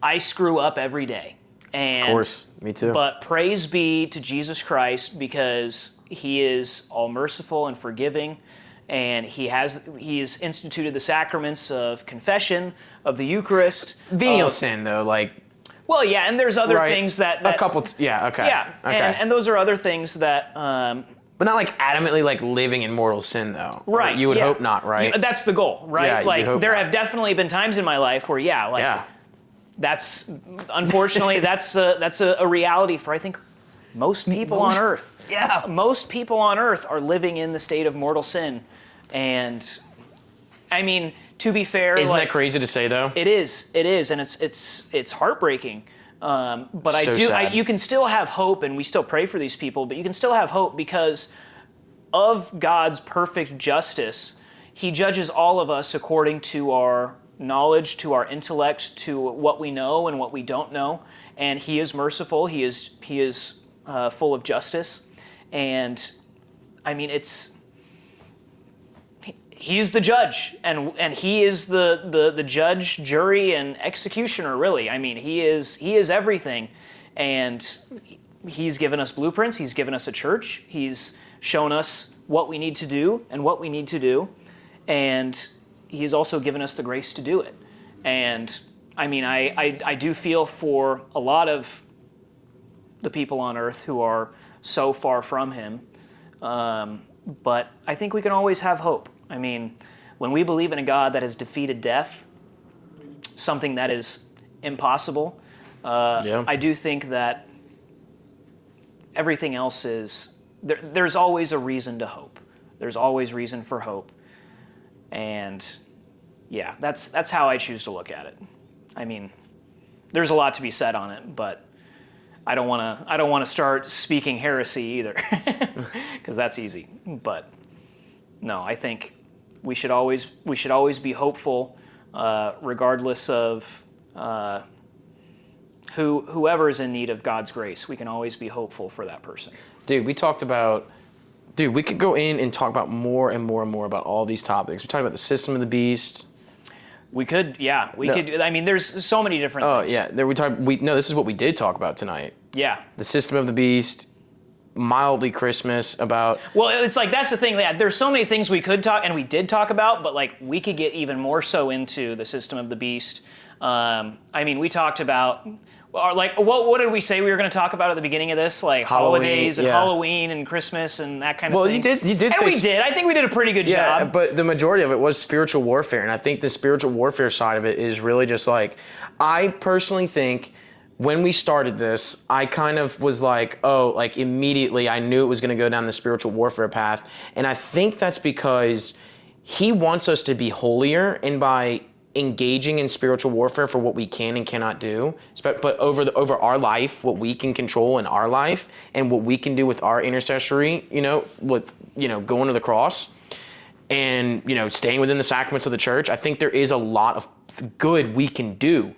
I screw up every day. And,
of course, me too.
But praise be to Jesus Christ because he is all merciful and forgiving. And he has instituted the sacraments of confession, of the Eucharist.
Venial sin, though, like...
Well, yeah, and there's other things that
a couple... okay.
Yeah,
okay.
And those are other things that...
but not like adamantly like living in mortal sin, though.
Right.
You would hope not, right?
That's the goal, right?
Yeah,
like
you'd hope
there
not.
have definitely been times in my life where, that's unfortunately that's a reality for I think most people on Earth.
Yeah.
Most people on Earth are living in the state of mortal sin, and I mean, to be fair,
isn't that crazy to say though?
It is, and it's heartbreaking. But
So sad.
you can still have hope, and we still pray for these people, but you can still have hope because of God's perfect justice. He judges all of us according to our knowledge, to our intellect, to what we know and what we don't know. And he is merciful. He is full of justice. And I mean, he's the judge, and he is the judge, jury, and executioner, really. I mean, he is everything. And he's given us blueprints. He's given us a church. He's shown us what we need to do and what we need to do. And he has also given us the grace to do it. And I mean, I do feel for a lot of the people on earth who are so far from him. But I think we can always have hope. I mean, when we believe in a God that has defeated death, something that is impossible, I do think that everything else is there's always a reason to hope. There's always reason for hope. And yeah, that's how I choose to look at it. I mean, there's a lot to be said on it, but I don't want to start speaking heresy either, because that's easy. But no, I think we should always be hopeful, regardless of whoever is in need of God's grace. We can always be hopeful for that person.
Dude, we could go in and talk about more and more and more about all these topics. We talked about the system of the beast.
We could, yeah, could. I mean, there's so many different things.
Oh yeah, this is what we did talk about tonight.
Yeah.
The system of the beast, mildly Christmas about.
Well, it's like that's the thing. Yeah, there's so many things we could talk and we did talk about, but like we could get even more so into the system of the beast. I mean, we talked about. Like, what did we say we were going to talk about at the beginning of this? Like
Halloween,
holidays and
yeah.
Halloween and Christmas and that kind of thing.
Well, you did
And
say
we did. I think we did a pretty good
yeah,
job.
but the majority of it was spiritual warfare, and I think the spiritual warfare side of it is really just like, I personally think when we started this, I kind of was like, immediately I knew it was going to go down the spiritual warfare path, and I think that's because he wants us to be holier, and by engaging in spiritual warfare for what we can and cannot do, but over our life, what we can control in our life, and what we can do with our intercessory, going to the cross, and staying within the sacraments of the church. I think there is a lot of good we can do,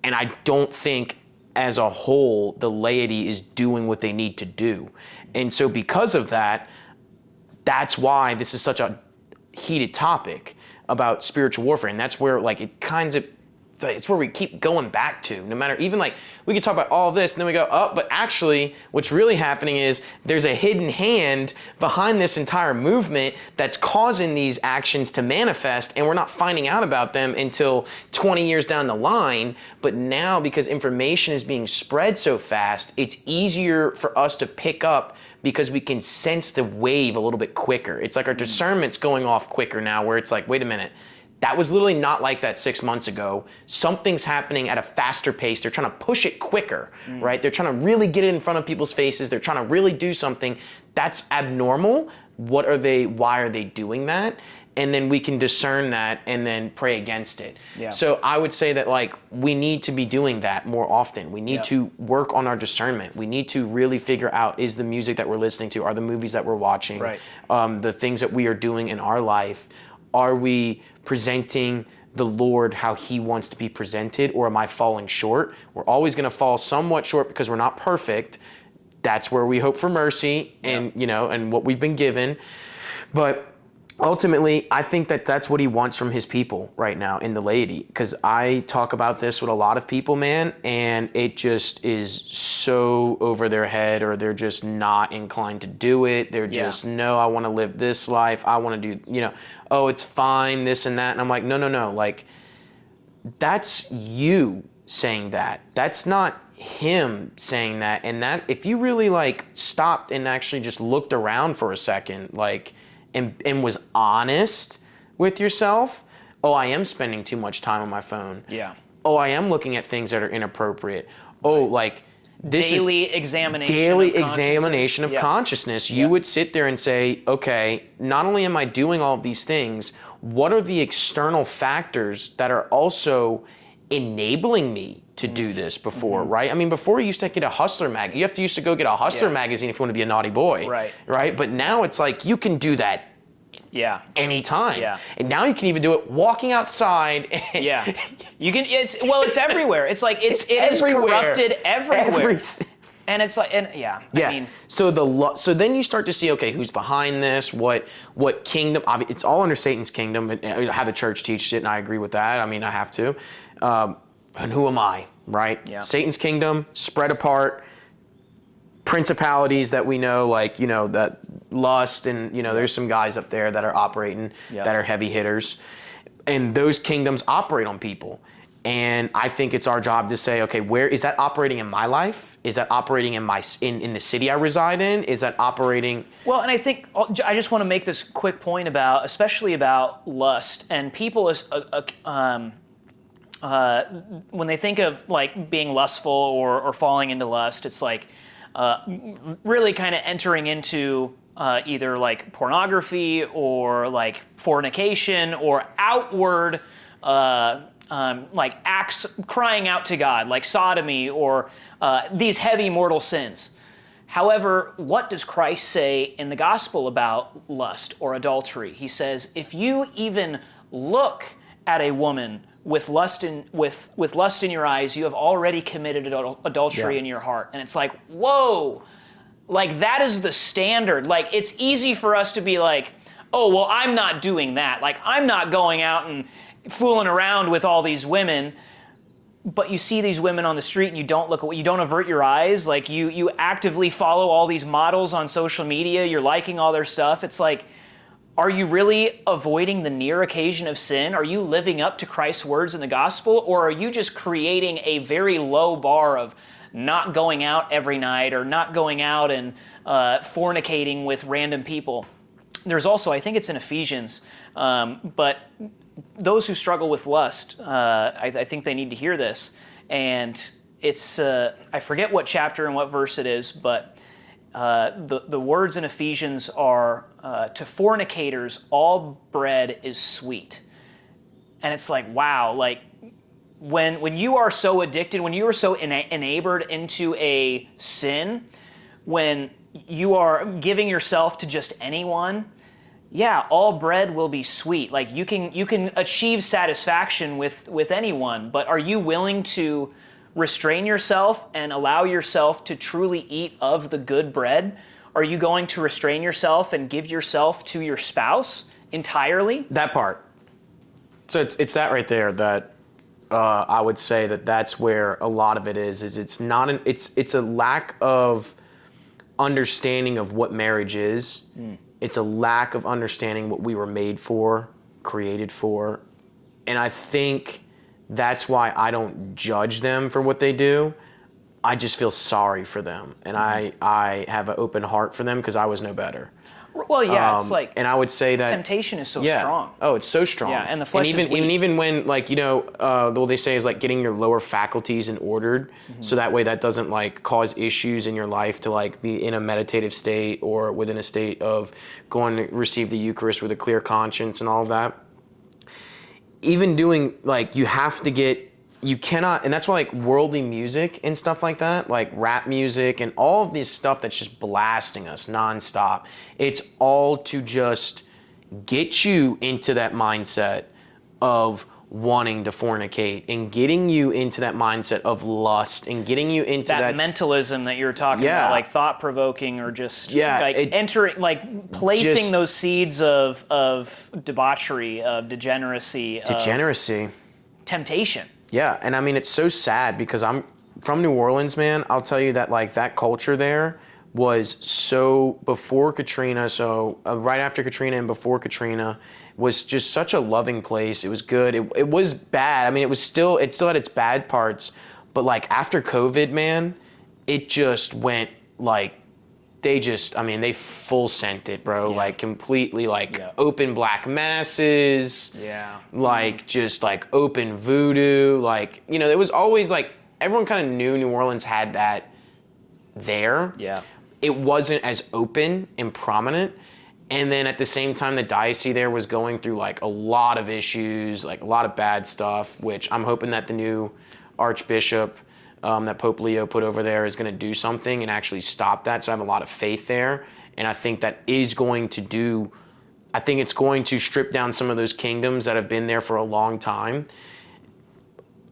and I don't think as a whole the laity is doing what they need to do, and so because of that, that's why this is such a heated topic about spiritual warfare, and that's where it's where we keep going back to. No matter, even like we could talk about all of this, and then we go, but actually, what's really happening is there's a hidden hand behind this entire movement that's causing these actions to manifest, and we're not finding out about them until 20 years down the line. But now, because information is being spread so fast, it's easier for us to pick up, because we can sense the wave a little bit quicker. It's like our discernment's going off quicker now, where it's like, wait a minute, that was literally not like that 6 months ago. Something's happening at a faster pace. They're trying to push it quicker, right? They're trying to really get it in front of people's faces. They're trying to really do something. That's abnormal. Why are they doing that? And then we can discern that and then pray against it.
Yeah.
So I would say that we need to be doing that more often. We need to work on our discernment. We need to really figure out, is the music that we're listening to, are the movies that we're watching,
right,
the things that we are doing in our life, are we presenting the Lord how he wants to be presented, or am I falling short? We're always going to fall somewhat short because we're not perfect. That's where we hope for mercy and, and what we've been given. But ultimately, I think that that's what he wants from his people right now in the laity, because I talk about this with a lot of people, man, and it just is so over their head, or they're just not inclined to do it. They're just, no, I want to live this life. I want to do, it's fine, this and that. And I'm like, no. Like, that's you saying that. That's not him saying that. And that, if you really stopped and actually just looked around for a second, and was honest with yourself, I am spending too much time on my phone.
Yeah.
I am looking at things that are inappropriate.
Daily examination of
consciousness. You would sit there and say, okay, not only am I doing all of these things, what are the external factors that are also enabling me to do this before, right? I mean, before you used to get a Hustler mag. You used to go get a Hustler magazine if you want to be a naughty boy, right? But now it's like you can do that anytime. Yeah. And now you can even do it walking outside.
You can, it's everywhere. It's like, it is corrupted everywhere. And it's like, I mean.
So then you start to see, okay, who's behind this? What kingdom? It's all under Satan's kingdom, and how the church teaches it, and I agree with that. I mean, I have to. And who am I, right? Yeah. Satan's kingdom, spread apart, principalities that we know, that lust, and, there's some guys up there that are operating, that are heavy hitters. And those kingdoms operate on people. And I think it's our job to say, okay, where is that operating in my life? Is that operating in in the city I reside in? Is that operating?
Well, and I think I just want to make this quick point especially about lust, and people when they think of being lustful or falling into lust, it's like, really kind of entering into either like pornography or like fornication or outward like acts crying out to God, like sodomy or these heavy mortal sins. However, what does Christ say in the gospel about lust or adultery? He says, if you even look at a woman with lust in your eyes, you have already committed adultery in your heart. And it's like, whoa, like that is the standard. Like it's easy for us to be like, oh, well, I'm not doing that. Like I'm not going out and fooling around with all these women. But you see these women on the street and you don't look, you don't avert your eyes. Like you actively follow all these models on social media. You're liking all their stuff. It's like, are you really avoiding the near occasion of sin? Are you living up to Christ's words in the gospel? Or are you just creating a very low bar of not going out every night or not going out and fornicating with random people? There's also, I think it's in Ephesians, but those who struggle with lust, I think they need to hear this. And it's, I forget what chapter and what verse it is, but the words in Ephesians are, to fornicators, all bread is sweet. And it's like, wow, like when you are so addicted, when you are so enamored into a sin, when you are giving yourself to just anyone, yeah, all bread will be sweet. Like you can achieve satisfaction with anyone, but are you willing to restrain yourself and allow yourself to truly eat of the good bread? Are you going to restrain yourself and give yourself to your spouse entirely?
That part. So it's that right there that I would say that's where a lot of it is it's not it's a lack of understanding of what marriage is. It's a lack of understanding what we were made for, created for. And I think that's why I don't judge them for what they do. I just feel sorry for them. And I have an open heart for them because I was no better.
Well, yeah, it's like,
and I would say that
temptation is so strong.
Oh, it's so strong.
Yeah, and the flesh
and
is weak.
even when, like, you know, what they say is like getting your lower faculties in ordered, so that way that doesn't like cause issues in your life to like be in a meditative state or within a state of going to receive the Eucharist with a clear conscience and all of that. Even doing like you cannot, and that's why like worldly music and stuff like that, like rap music and all of this stuff that's just blasting us nonstop, it's all to just get you into that mindset of wanting to fornicate and getting you into that mindset of lust and getting you into
that mentalism that you're talking about, like thought provoking or just like entering, like placing those seeds of debauchery, of degeneracy, of temptation.
Yeah, and I mean, it's so sad because I'm from New Orleans, man. I'll tell you that like that culture there was so before Katrina, so right after Katrina and before Katrina was just such a loving place. It was good. It was bad. I mean, it still had its bad parts, but like after COVID, man, it just went like they full sent it, bro. Yeah. Like completely like open black masses.
Yeah.
Like just like open voodoo. Like, you know, it was always like everyone kind of knew New Orleans had that there.
Yeah.
It wasn't as open and prominent. And then at the same time, the diocese there was going through like a lot of issues, like a lot of bad stuff, which I'm hoping that the new Archbishop that Pope Leo put over there is going to do something and actually stop that. So I have a lot of faith there. And I think that is going to I think it's going to strip down some of those kingdoms that have been there for a long time.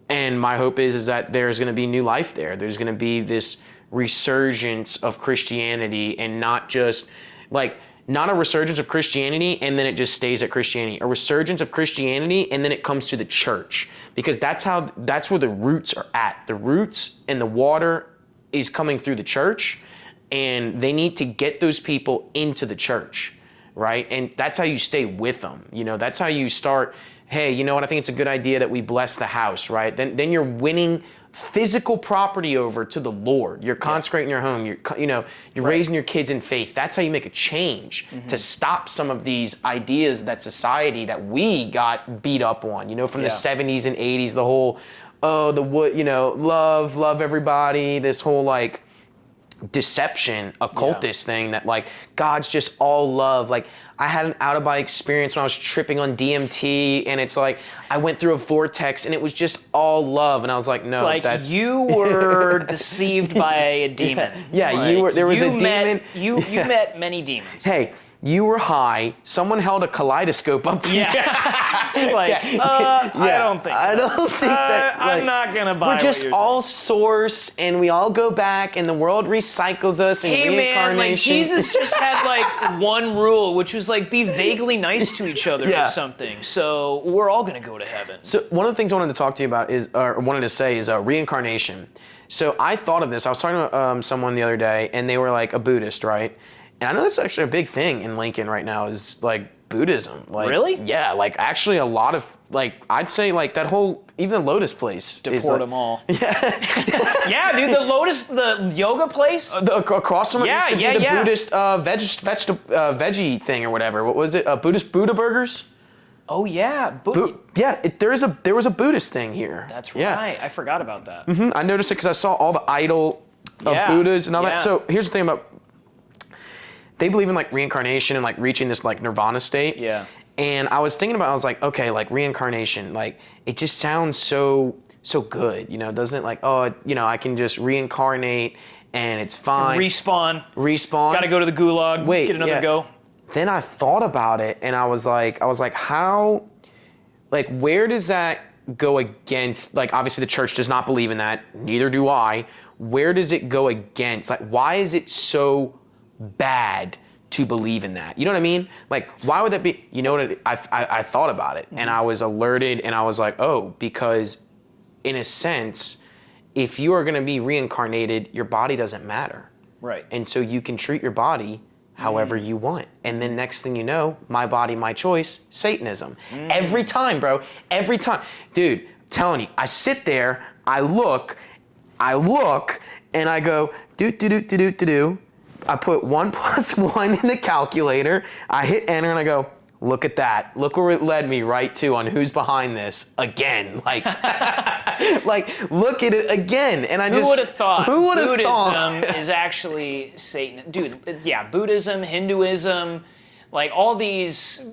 And my hope is that there's going to be new life there. There's going to be this resurgence of Christianity, and not just like, not a resurgence of Christianity and then it just stays at Christianity. A resurgence of Christianity and then it comes to the church, because that's where the roots are at. The roots and the water is coming through the church, and they need to get those people into the church, right? And that's how you stay with them. You know, that's how you start. Hey, you know what? I think it's a good idea that we bless the house, right? Then you're winning physical property over to the Lord. You're consecrating your home. You're raising your kids in faith. That's how you make a change to stop some of these ideas that society that we got beat up on. You know, from the 70s and 80s, the whole love everybody. This whole like deception, occultist thing that like God's just all love. Like I had an out-of-body experience when I was tripping on DMT, and it's like I went through a vortex and it was just all love, and I was like, no,
Like
that's
you were deceived by a demon.
Yeah,
Like,
you were. There was a demon.
You met many demons.
Hey, you were high. Someone held a kaleidoscope up to you.
Like, I don't think.
I don't think that.
I'm
like,
not gonna buy.
We're just
what you're
all source, and we all go back, and the world recycles us in
Hey man, like
reincarnation.
Jesus just had like one rule, which was like be vaguely nice to each other
Yeah.
or something. So we're all gonna go to heaven.
So one of the things I wanted to talk to you about is, or wanted to say, is reincarnation. So I thought of this. I was talking to someone the other day, and they were like a Buddhist, right? And I know that's actually a big thing in Lincoln right now is like Buddhism. Like,
Really?
Yeah, like actually a lot of, like, I'd say like that whole, even the Lotus place.
Deport them all. Yeah, dude, the yoga place.
Across from it
Yeah,
used to
yeah,
be the
yeah.
Buddhist veggie thing or whatever. What was it? Buddhist Buddha burgers?
Oh yeah,
Yeah, there was a Buddhist thing here.
that's
Yeah.
right. I forgot about that.
I noticed it because I saw all the idol of
Yeah,
Buddhas and all
yeah.
that. So here's the thing about, they believe in like reincarnation and like reaching this like nirvana state.
Yeah.
And I was thinking about, I was like, okay, like reincarnation, like it just sounds so good, you know, doesn't it? Like, oh, you know, I can just reincarnate and it's fine.
Respawn.
Respawn.
Got to go to the gulag.
Wait,
get another
yeah.
go.
Then I thought about it and I was like, how, like, where does that go against, like, obviously the church does not believe in that, neither do I. Where does it go against? Like, why is it so bad to believe in that? You know what I mean? Like, why would that be? You know what? I thought about it and I was alerted and I was like, oh, because in a sense, if you are going to be reincarnated, your body doesn't matter.
Right.
And so you can treat your body however you want. And then next thing you know, my body, my choice, Satanism. Every time, bro. Every time. Dude, I'm telling you, I sit there, I look, and I go, do. I put 1 + 1 in the calculator. I hit enter and I go, look at that. Look where it led me right to on who's behind this again. Like, like look at it again. And I
Who
just,
would have thought?
Who would have thought?
Buddhism is actually Satan. Dude, yeah, Buddhism, Hinduism, like all these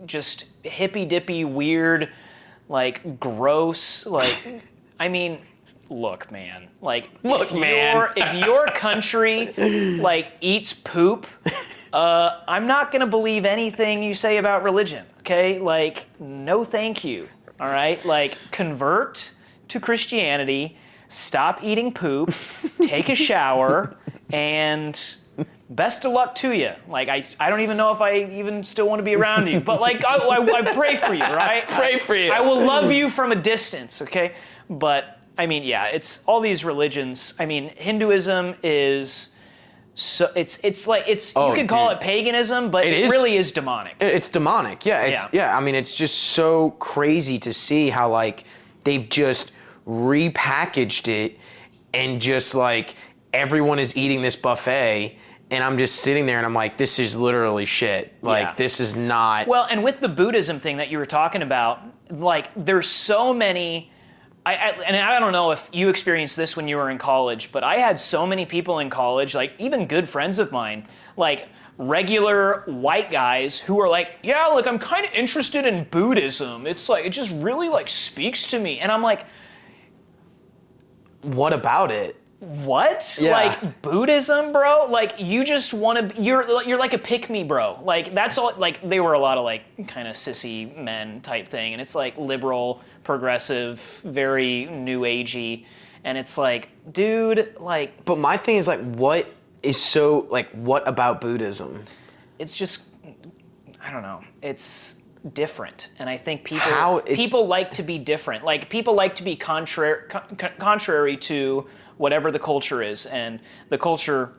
just hippy-dippy, weird, like gross, like, I mean, look, man. Like, if your country, like, eats poop, I'm not going to believe anything you say about religion, okay? Like, no thank you, all right? Like, convert to Christianity, stop eating poop, take a shower, and best of luck to you. Like, I don't even know if I even still want to be around you, but, like, I pray for you, right?
Pray for you.
I will love you from a distance, okay? But, I mean, yeah, it's all these religions. I mean, Hinduism is... So it's like you could call it paganism, but it really is demonic.
It's demonic, yeah. I mean, it's just so crazy to see how like they've just repackaged it, and just like everyone is eating this buffet, and I'm just sitting there and I'm like, this is literally shit. Like this is not.
Well, and with the Buddhism thing that you were talking about, like there's so many. And I don't know if you experienced this when you were in college, but I had so many people in college, like even good friends of mine, like regular white guys who are like, yeah, like I'm kind of interested in Buddhism. It's like, it just really like speaks to me. And I'm like,
what about it?
What?
Yeah.
Like Buddhism, bro? Like you just want to, you're like a pick-me, bro. Like that's all, like they were a lot of like kind of sissy men type thing. And it's like liberal, progressive, very new agey. And it's like, dude, like.
But my thing is like, what is so, like, what about Buddhism?
It's just, I don't know. It's different. And I think people like to be different. Like people like to be contrary to whatever the culture is, and the culture,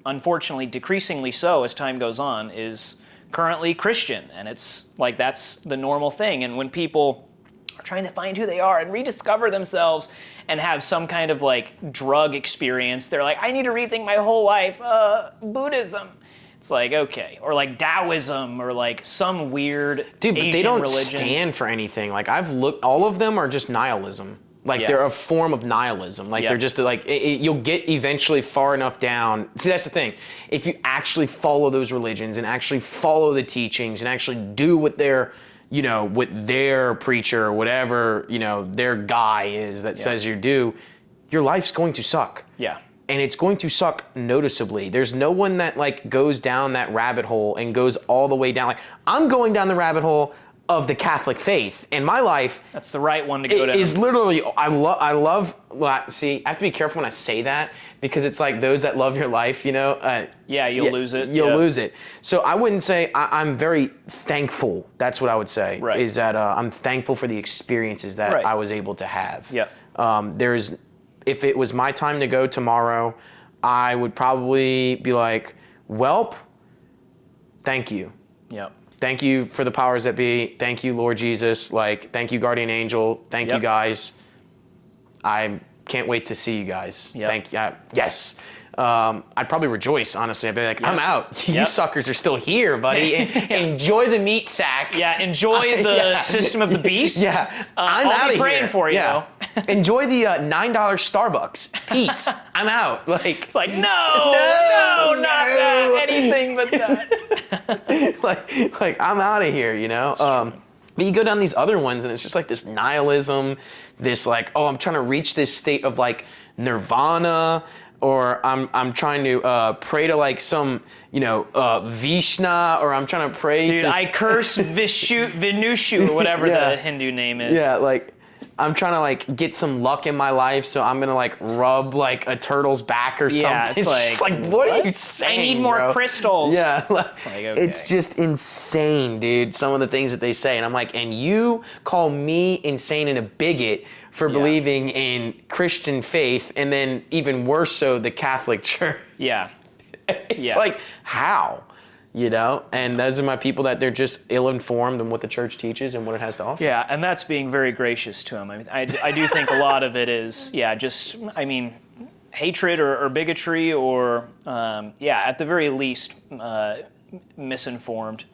unfortunately, decreasingly so as time goes on, is currently Christian, and it's like that's the normal thing. And when people are trying to find who they are and rediscover themselves and have some kind of like drug experience, they're like, I need to rethink my whole life. Buddhism. It's like, okay, or like Taoism, or like some weird
Dude, but
Asian
they don't
religion.
stand for anything. Like I've looked, all of them are just nihilism. Like
Yeah.
they're a form of nihilism. Like
Yeah.
they're just like, you'll get eventually far enough down. See, that's the thing. If you actually follow those religions and actually follow the teachings and actually do what their, what their preacher or whatever, their guy is that says you do, your life's going to suck.
Yeah.
And it's going to suck noticeably. There's no one that like goes down that rabbit hole and goes all the way down. Like I'm going down the rabbit hole of the Catholic faith, and my life
That's the right one to go down.
is literally. I love. See, I have to be careful when I say that because it's like those that love your life,
Yeah, you'll lose it.
You'll
Yeah.
lose it. So I wouldn't say I'm very thankful. That's what I would say.
Right.
Is that I'm thankful for the experiences that
Right.
I was able to have.
Yeah.
If it was my time to go tomorrow, I would probably be like, "Welp, thank you."
Yep.
Thank you for the powers that be. Thank you, Lord Jesus. Like, thank you, Guardian Angel. Thank you,
Yep.
guys. I can't wait to see you guys.
Yep.
Thank you. Yes. I'd probably rejoice, honestly. I'd be like, I'm out. You
Yep.
suckers are still here, buddy. Enjoy the meat sack.
Yeah, enjoy the
Yeah.
system of the beast.
Yeah. I'm
I'll
out
be
of
praying
here.
for you,
Yeah.
though.
Enjoy the $9 Starbucks. Peace. I'm out. Like,
It's like, no, not that, anything but that.
like I'm out of here, But you go down these other ones and it's just like this nihilism, this like, oh, I'm trying to reach this state of like nirvana, or I'm trying to pray to like some, Vishnu, or I'm trying to pray
Dude,
to
I curse Vinushu, or whatever
Yeah.
the Hindu name is.
yeah, like I'm trying to like get some luck in my life, so I'm gonna like rub like a turtle's back or
Yeah,
something.
it's
just like what are you saying?
I need more
bro?
crystals.
Yeah,
like, okay.
It's just insane, dude. Some of the things that they say, and I'm like, and you call me insane and a bigot for believing in Christian faith, and then even worse so, the Catholic Church.
Yeah.
It's like how, And those are my people that they're just ill-informed in what the church teaches and what it has to offer.
Yeah, and that's being very gracious to him. I do think a lot of it is, hatred or bigotry or, at the very least, misinformed.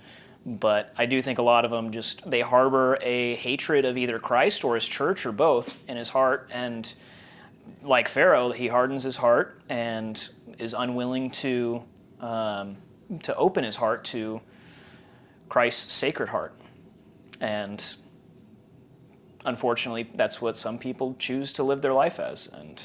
But I do think a lot of them they harbor a hatred of either Christ or his church or both in his heart. And like Pharaoh, he hardens his heart and is unwilling to open his heart to Christ's sacred heart. And unfortunately, that's what some people choose to live their life as. And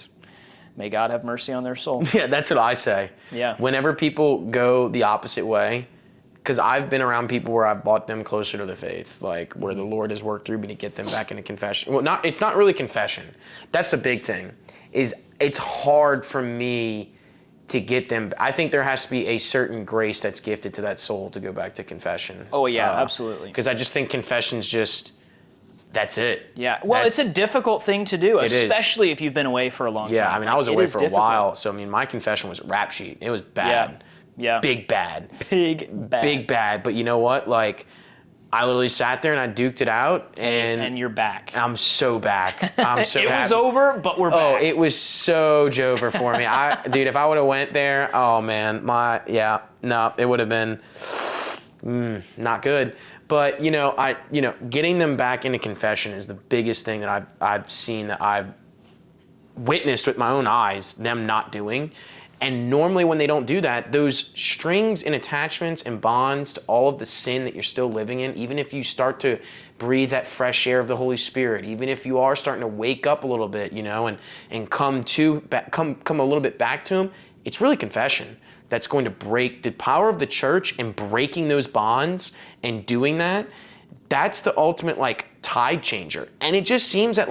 may God have mercy on their soul.
Yeah, that's what I say.
Yeah.
Whenever people go the opposite way, because I've been around people where I've brought them closer to the faith, like where the Lord has worked through me to get them back into confession. Well, it's not really confession. That's the big thing, is it's hard for me to get them. I think there has to be a certain grace that's gifted to that soul to go back to confession.
Oh, yeah, absolutely.
Because I just think confession's just, that's it.
Yeah, well, it's a difficult thing to do,
is.
especially if you've been away for a long time.
Yeah, I mean, I was
It
away
is
for
difficult.
a while, so I mean, my confession was a rap sheet. It was bad.
Yeah.
Big bad.
Big bad.
Big bad. But you know what? Like, I literally sat there and I duked it out,
And you're back.
I'm so back. I'm so
It
happy.
was over, but we're
Oh,
back.
it was so Jover for me. Dude, if I would have went there, oh man, it would have been not good. But getting them back into confession is the biggest thing that I've seen, that I've witnessed with my own eyes them not doing. And normally when they don't do that, those strings and attachments and bonds to all of the sin that you're still living in, even if you start to breathe that fresh air of the Holy Spirit, even if you are starting to wake up a little bit, and come a little bit back to Him, it's really confession that's going to break the power of the church and breaking those bonds and doing that. That's the ultimate tide changer. And it just seems that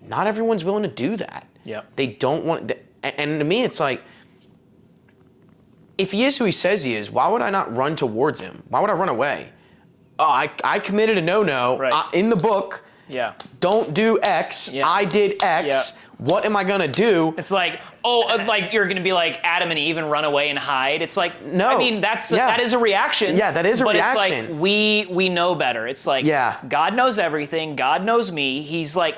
not everyone's willing to do that.
Yep.
They don't want, and to me it's like, if he is who he says he is, why would I not run towards him? Why would I run away? Oh, I committed a no-no
Right.
in the book.
Yeah.
Don't do X.
Yeah.
I did X.
Yeah.
what am I gonna do?
It's like, like you're gonna be like Adam and Eve and run away and hide. It's like,
No.
I mean, that is a reaction.
Yeah, that is a reaction.
But it's like we know better. It's like,
Yeah.
God knows everything. God knows me. He's like,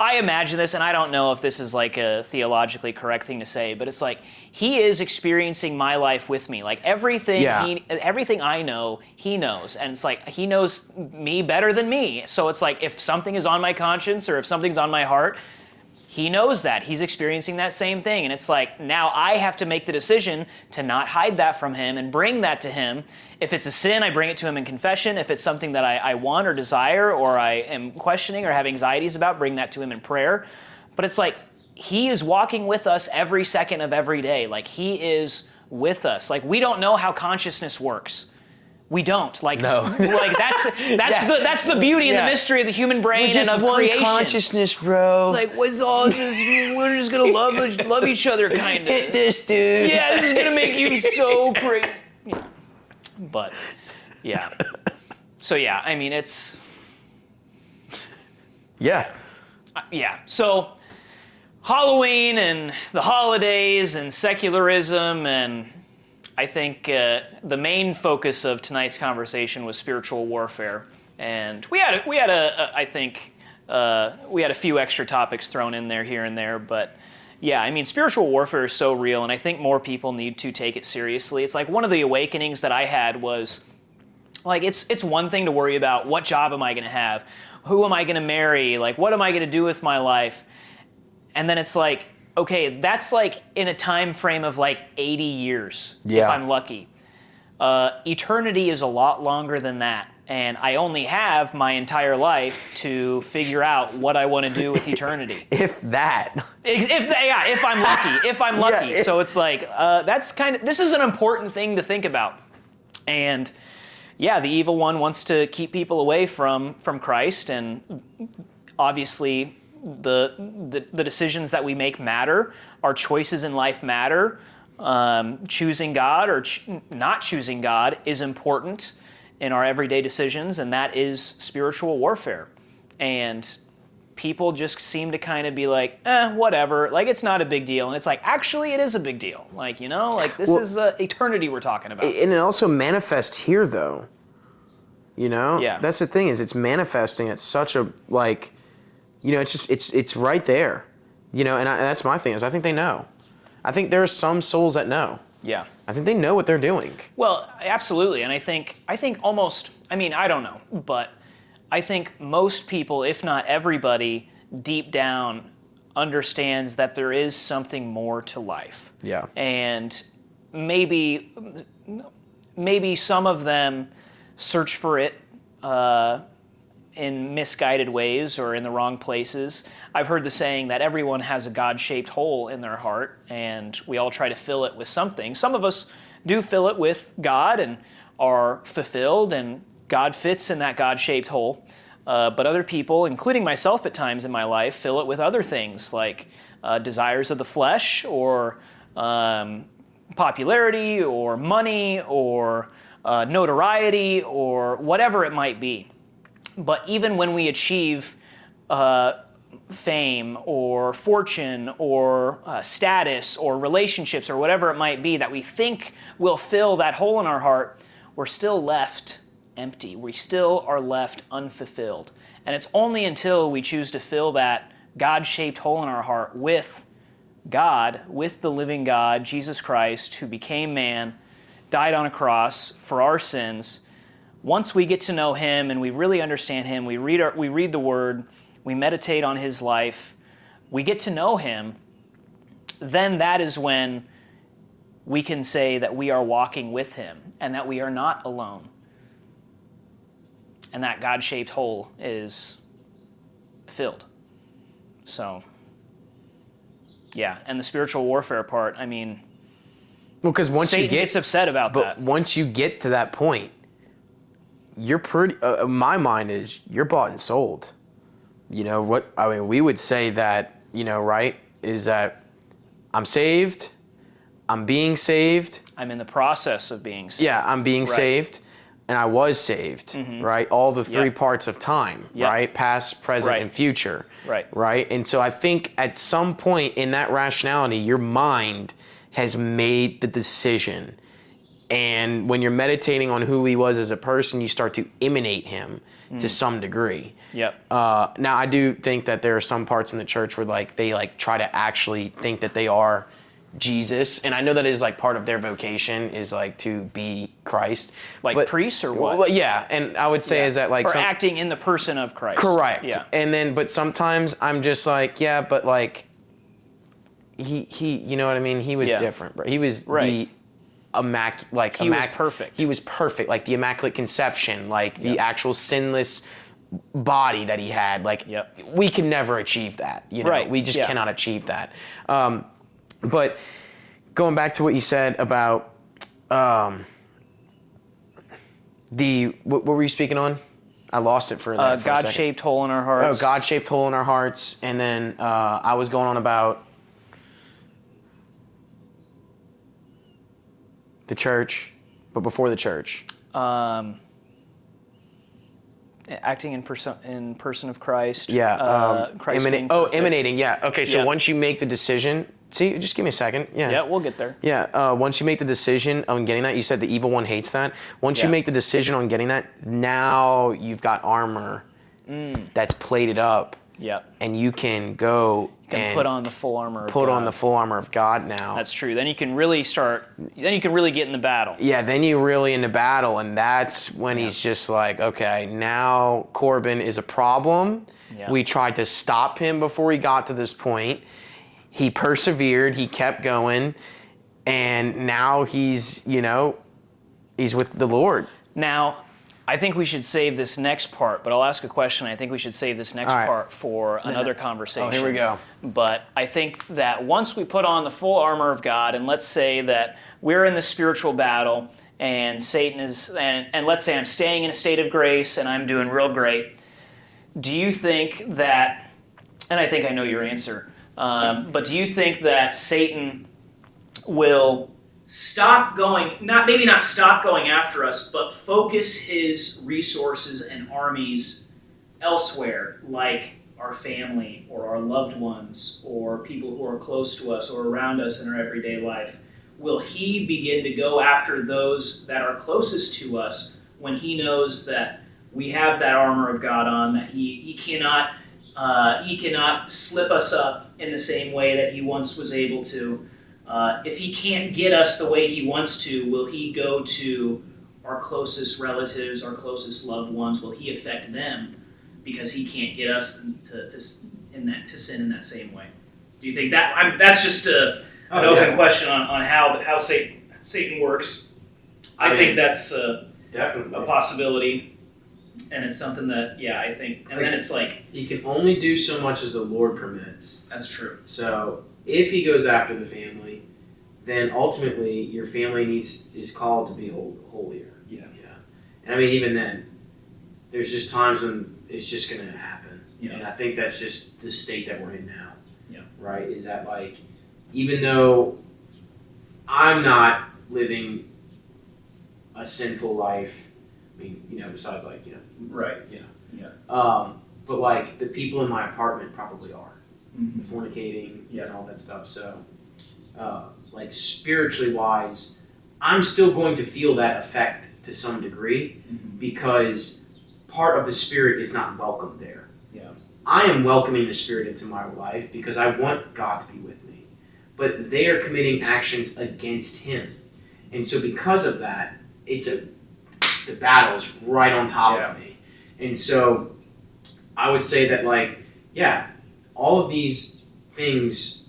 I imagine this, and I don't know if this is like a theologically correct thing to say, but it's like he is experiencing my life with me. Like everything everything I know, he knows. And it's like he knows me better than me. So it's like if something is on my conscience or if something's on my heart, he knows that. He's experiencing that same thing. And it's like, now I have to make the decision to not hide that from him and bring that to him. If it's a sin, I bring it to him in confession. If it's something that I want or desire or I am questioning or have anxieties about, bring that to him in prayer. But it's like, he is walking with us every second of every day. Like, he is with us. Like, we don't know how consciousness works. We don't. Like,
No.
like that's the beauty and the mystery of the human brain and of
one
creation.
consciousness, bro.
It's like, what's all just, we're just gonna love each other, kind of.
Hit this, dude.
Yeah, this is gonna make you so crazy. Yeah. But, yeah. So yeah, I mean, it's
Yeah.
yeah. So Halloween and the holidays and secularism, and I think the main focus of tonight's conversation was spiritual warfare, and we had a few extra topics thrown in there here and there, but yeah, I mean, spiritual warfare is so real, and I think more people need to take it seriously. It's like one of the awakenings that I had was like it's one thing to worry about what job am I going to have, who am I going to marry, like what am I going to do with my life, and then it's like, okay, that's like in a time frame of like 80 years, if I'm lucky. Eternity is a lot longer than that, and I only have my entire life to figure out what I want to do with eternity.
If that.
If I'm lucky, if I'm lucky.
Yeah.
So it's like, this is an important thing to think about. And yeah, the evil one wants to keep people away from Christ, and obviously the decisions that we make matter. Our choices in life matter. Choosing God or not choosing God is important in our everyday decisions, and that is spiritual warfare. And people just seem to kind of be like, whatever, like it's not a big deal. And it's like, actually it is a big deal. Like, you know, like this is eternity we're talking about.
And it also manifests here though. You know?
Yeah.
That's the thing, is it's manifesting at such a, like, you know, it's right there. You know, and that's my thing, is I think they know. I think there are some souls that know.
Yeah.
I think they know what they're doing.
Well, absolutely. And I think almost, I mean, I don't know, but I think most people, if not everybody, deep down understands that there is something more to life.
Yeah.
And maybe some of them search for it in misguided ways or in the wrong places. I've heard the saying that everyone has a God-shaped hole in their heart, and we all try to fill it with something. Some of us do fill it with God and are fulfilled, and God fits in that God-shaped hole. But other people, including myself at times in my life, fill it with other things like desires of the flesh, or popularity, or money, or notoriety, or whatever it might be. But even when we achieve fame or fortune or status or relationships or whatever it might be that we think will fill that hole in our heart, we're still left empty. We still are left unfulfilled. And it's only until we choose to fill that God-shaped hole in our heart with God, with the living God, Jesus Christ, who became man, died on a cross for our sins. Once we get to know him and we really understand him, we read the word, we meditate on his life, we get to know him, then that is when we can say that we are walking with him and that we are not alone. And that God-shaped hole is filled. So, yeah, and the spiritual warfare part, I mean,
well, because once
Satan
you get
gets upset about
but
that.
once you get to that point, you're pretty. My mind is you're bought and sold. You know what? I mean, we would say that, you know, right? Is that I'm saved, I'm being saved.
I'm in the process of being saved.
Yeah, I'm being
Right.
saved. and I was saved, right? All the three parts of time,
Yep.
right? Past, present,
Right.
and future.
Right.
Right? And so I think at some point in that rationality, your mind has made the decision. And when you're meditating on who he was as a person, you start to imitate him to some degree.
Yep.
Now, I do think that there are some parts in the church where like they like try to actually think that they are Jesus, and I know that is like part of their vocation is like to be Christ,
Like priests or what?
Well, yeah, and I would say is that like
or acting in the person of Christ.
correct,
Yeah.
and then but sometimes I'm just like yeah, but like he you know what I mean? He was
Yeah.
different, bro. He was
Right.
the
He was perfect.
He was perfect, like the immaculate conception, like the actual sinless body that he had. Like
Yep.
we can never achieve that, you know.
Right.
We just
Yeah.
cannot achieve that. But going back to what you said about what were you speaking on? I lost it for a second.
God-shaped hole in our hearts.
Oh, God-shaped hole in our hearts, and then I was going on about the church, but before the church.
Acting in person of Christ.
Yeah.
Christ being perfect.
Emanating. Yeah. Okay. So
Yeah.
once you make the decision, see, just give me a second. Yeah.
Yeah, we'll get there.
Yeah. Once you make the decision on getting that, you said the evil one hates that. Once you
Yeah.
make the decision on getting that, now you've got armor that's plated up,
Yep.
and you can go and
Put on the full armor of
put
God.
on the full armor of God now.
That's true. Then you can really get in the battle.
Yeah, then you're really into battle, and that's when he's just like, okay, now Corbin is a problem.
Yeah.
We tried to stop him before he got to this point. He persevered, he kept going, and now he's with the Lord.
Now, I think we should save this next part, but I'll ask a question. I think we should save this next
All right.
part for another conversation.
Oh, here we go.
But I think that once we put on the full armor of God, and let's say that we're in the spiritual battle, and Satan is, and let's say I'm staying in a state of grace, and I'm doing real great, do you think that, and I think I know your answer, but do you think that Satan will stop going, maybe not stop going after us, but focus his resources and armies elsewhere, like our family or our loved ones or people who are close to us or around us in our everyday life? Will he begin to go after those that are closest to us when he knows that we have that armor of God on, that he cannot slip us up in the same way that he once was able to? If he can't get us the way he wants to, will he go to our closest relatives, our closest loved ones? Will he affect them because he can't get us to sin in that same way? Do you think that? That's just an open question on how Satan works. I think that's
Definitely
a possibility, and it's something that I think. And then it's like
he can only do so much as the Lord permits.
that's true.
So if he goes after the family, then ultimately your family is called to be holier.
Yeah.
And I mean, even then, there's just times when it's just going to happen.
Yeah.
And I think that's just the state that we're in now.
Yeah.
Right? Is that like, even though I'm not living a sinful life, I mean, besides like,
Right.
but like the people in my apartment probably are.
Mm-hmm.
Fornicating
Yeah.
and all that stuff. So, like spiritually wise, I'm still going to feel that effect to some degree because part of the Spirit is not welcome there.
Yeah.
I am welcoming the Spirit into my life because I want God to be with me, but they are committing actions against Him, and so because of that, the battle is right on top of me, and so I would say that all of these things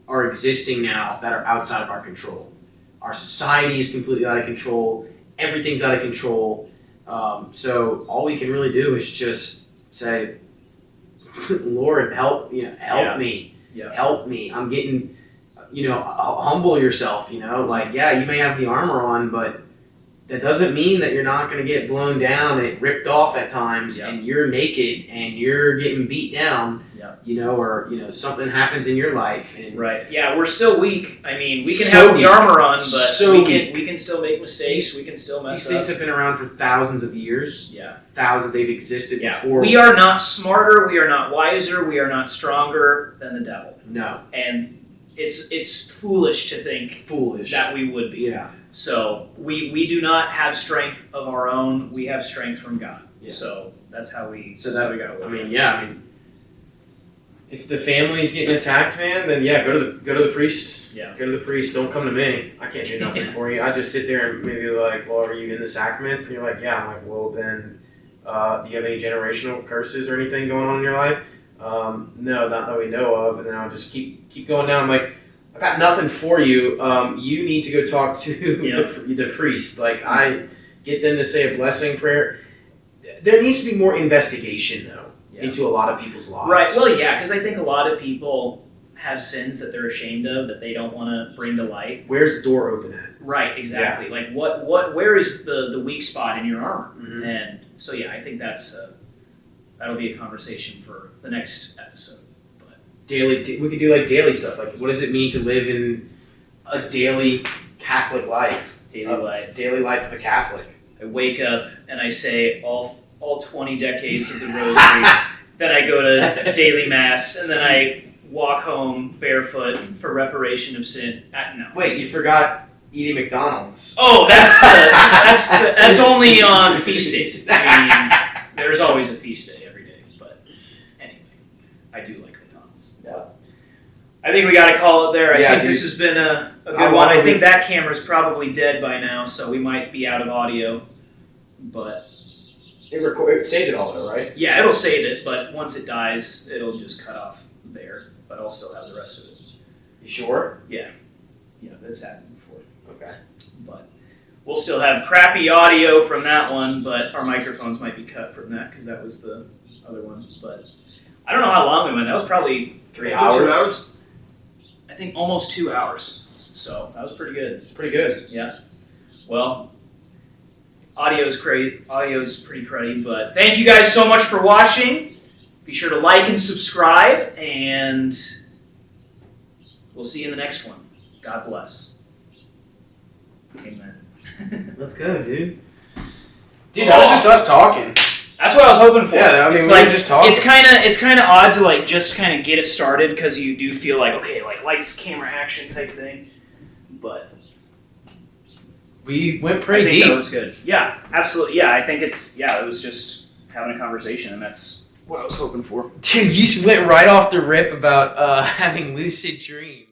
are existing now that are outside of our control. Our society is completely out of control. Everything's out of control. So all we can really do is just say, Lord, help me.
Yeah.
Help me. I'm getting, humble yourself, you may have the armor on, but that doesn't mean that you're not going to get blown down and ripped off at times,
Yeah.
and you're naked and you're getting beat down.
Yeah.
Or something happens in your life, and
Right. Yeah, we're still weak. I mean, we can
So
have the
weak.
armor on, but
So
we can still make mistakes. We can still mess
these
up.
things have been around for thousands of years.
Yeah.
They've existed
Yeah.
before.
We are not smarter. We are not wiser. We are not stronger than the devil.
No,
And it's foolish to think
foolish.
that we would be.
Yeah.
So we do not have strength of our own. We have strength from God.
Yeah.
So that's how we.
So
that's how
that-
we gotta live.
I mean, if the family's getting attacked, man, then yeah, go to the priest.
Yeah.
Go to the priest. Don't come to me. I can't do nothing for you. I just sit there and maybe like, well, are you in the sacraments? And you're like, yeah. I'm like, well, then, do you have any generational curses or anything going on in your life? No, not that we know of. And then I'll just keep going down. I'm like, I got nothing for you. You need to go talk to the priest. Like, I get them to say a blessing prayer. There needs to be more investigation, though, into a lot of people's lives.
Right. Well, yeah, because I think a lot of people have sins that they're ashamed of that they don't want to bring to light.
Where's the door open at?
Right. Exactly. Like where is the weak spot in your armor?
Mhm.
And so yeah, I think that'll be a conversation for the next episode.
We could do like daily stuff. Like, what does it mean to live in a daily Catholic life?
Daily life.
Daily life of a Catholic.
I wake up and I say all 20 decades of the rosary. Then I go to daily mass, and then I walk home barefoot for reparation of sin. No.
Wait, you forgot eating McDonald's.
Oh, that's only on feast days. I mean, there's always a feast day every day. But anyway, I do like McDonald's.
Yeah.
I think we got to call it there. I
Yeah,
think
dude.
this has been a good
I
one. I
love
think
it.
that camera's probably dead by now, so we might be out of audio. But
It saved it all, though, right?
yeah, it'll save it, but once it dies, it'll just cut off there. But I'll still have the rest of it.
You sure?
Yeah, that's happened before.
Okay.
But we'll still have crappy audio from that one, but our microphones might be cut from that because that was the other one. But I don't know how long we went. That was probably
3
2
hours.
hours. I think almost 2 hours. So that was pretty good.
It's pretty good.
Well, audio's pretty cruddy, but thank you guys so much for watching. Be sure to like and subscribe, and we'll see you in the next one. God bless. Amen.
Let's go, dude. Dude, that was just us talking.
That's what I was hoping for.
Yeah, I mean,
it's
we
like
were just talking.
it's kind of odd to like just kind of get it started because you do feel like okay, like lights, camera, action type thing, but.
We went
I
pretty
think that
deep.
was good. Yeah, absolutely. Yeah, I think it was just having a conversation, and that's what I was hoping for.
Dude, you went right off the rip about having lucid dreams.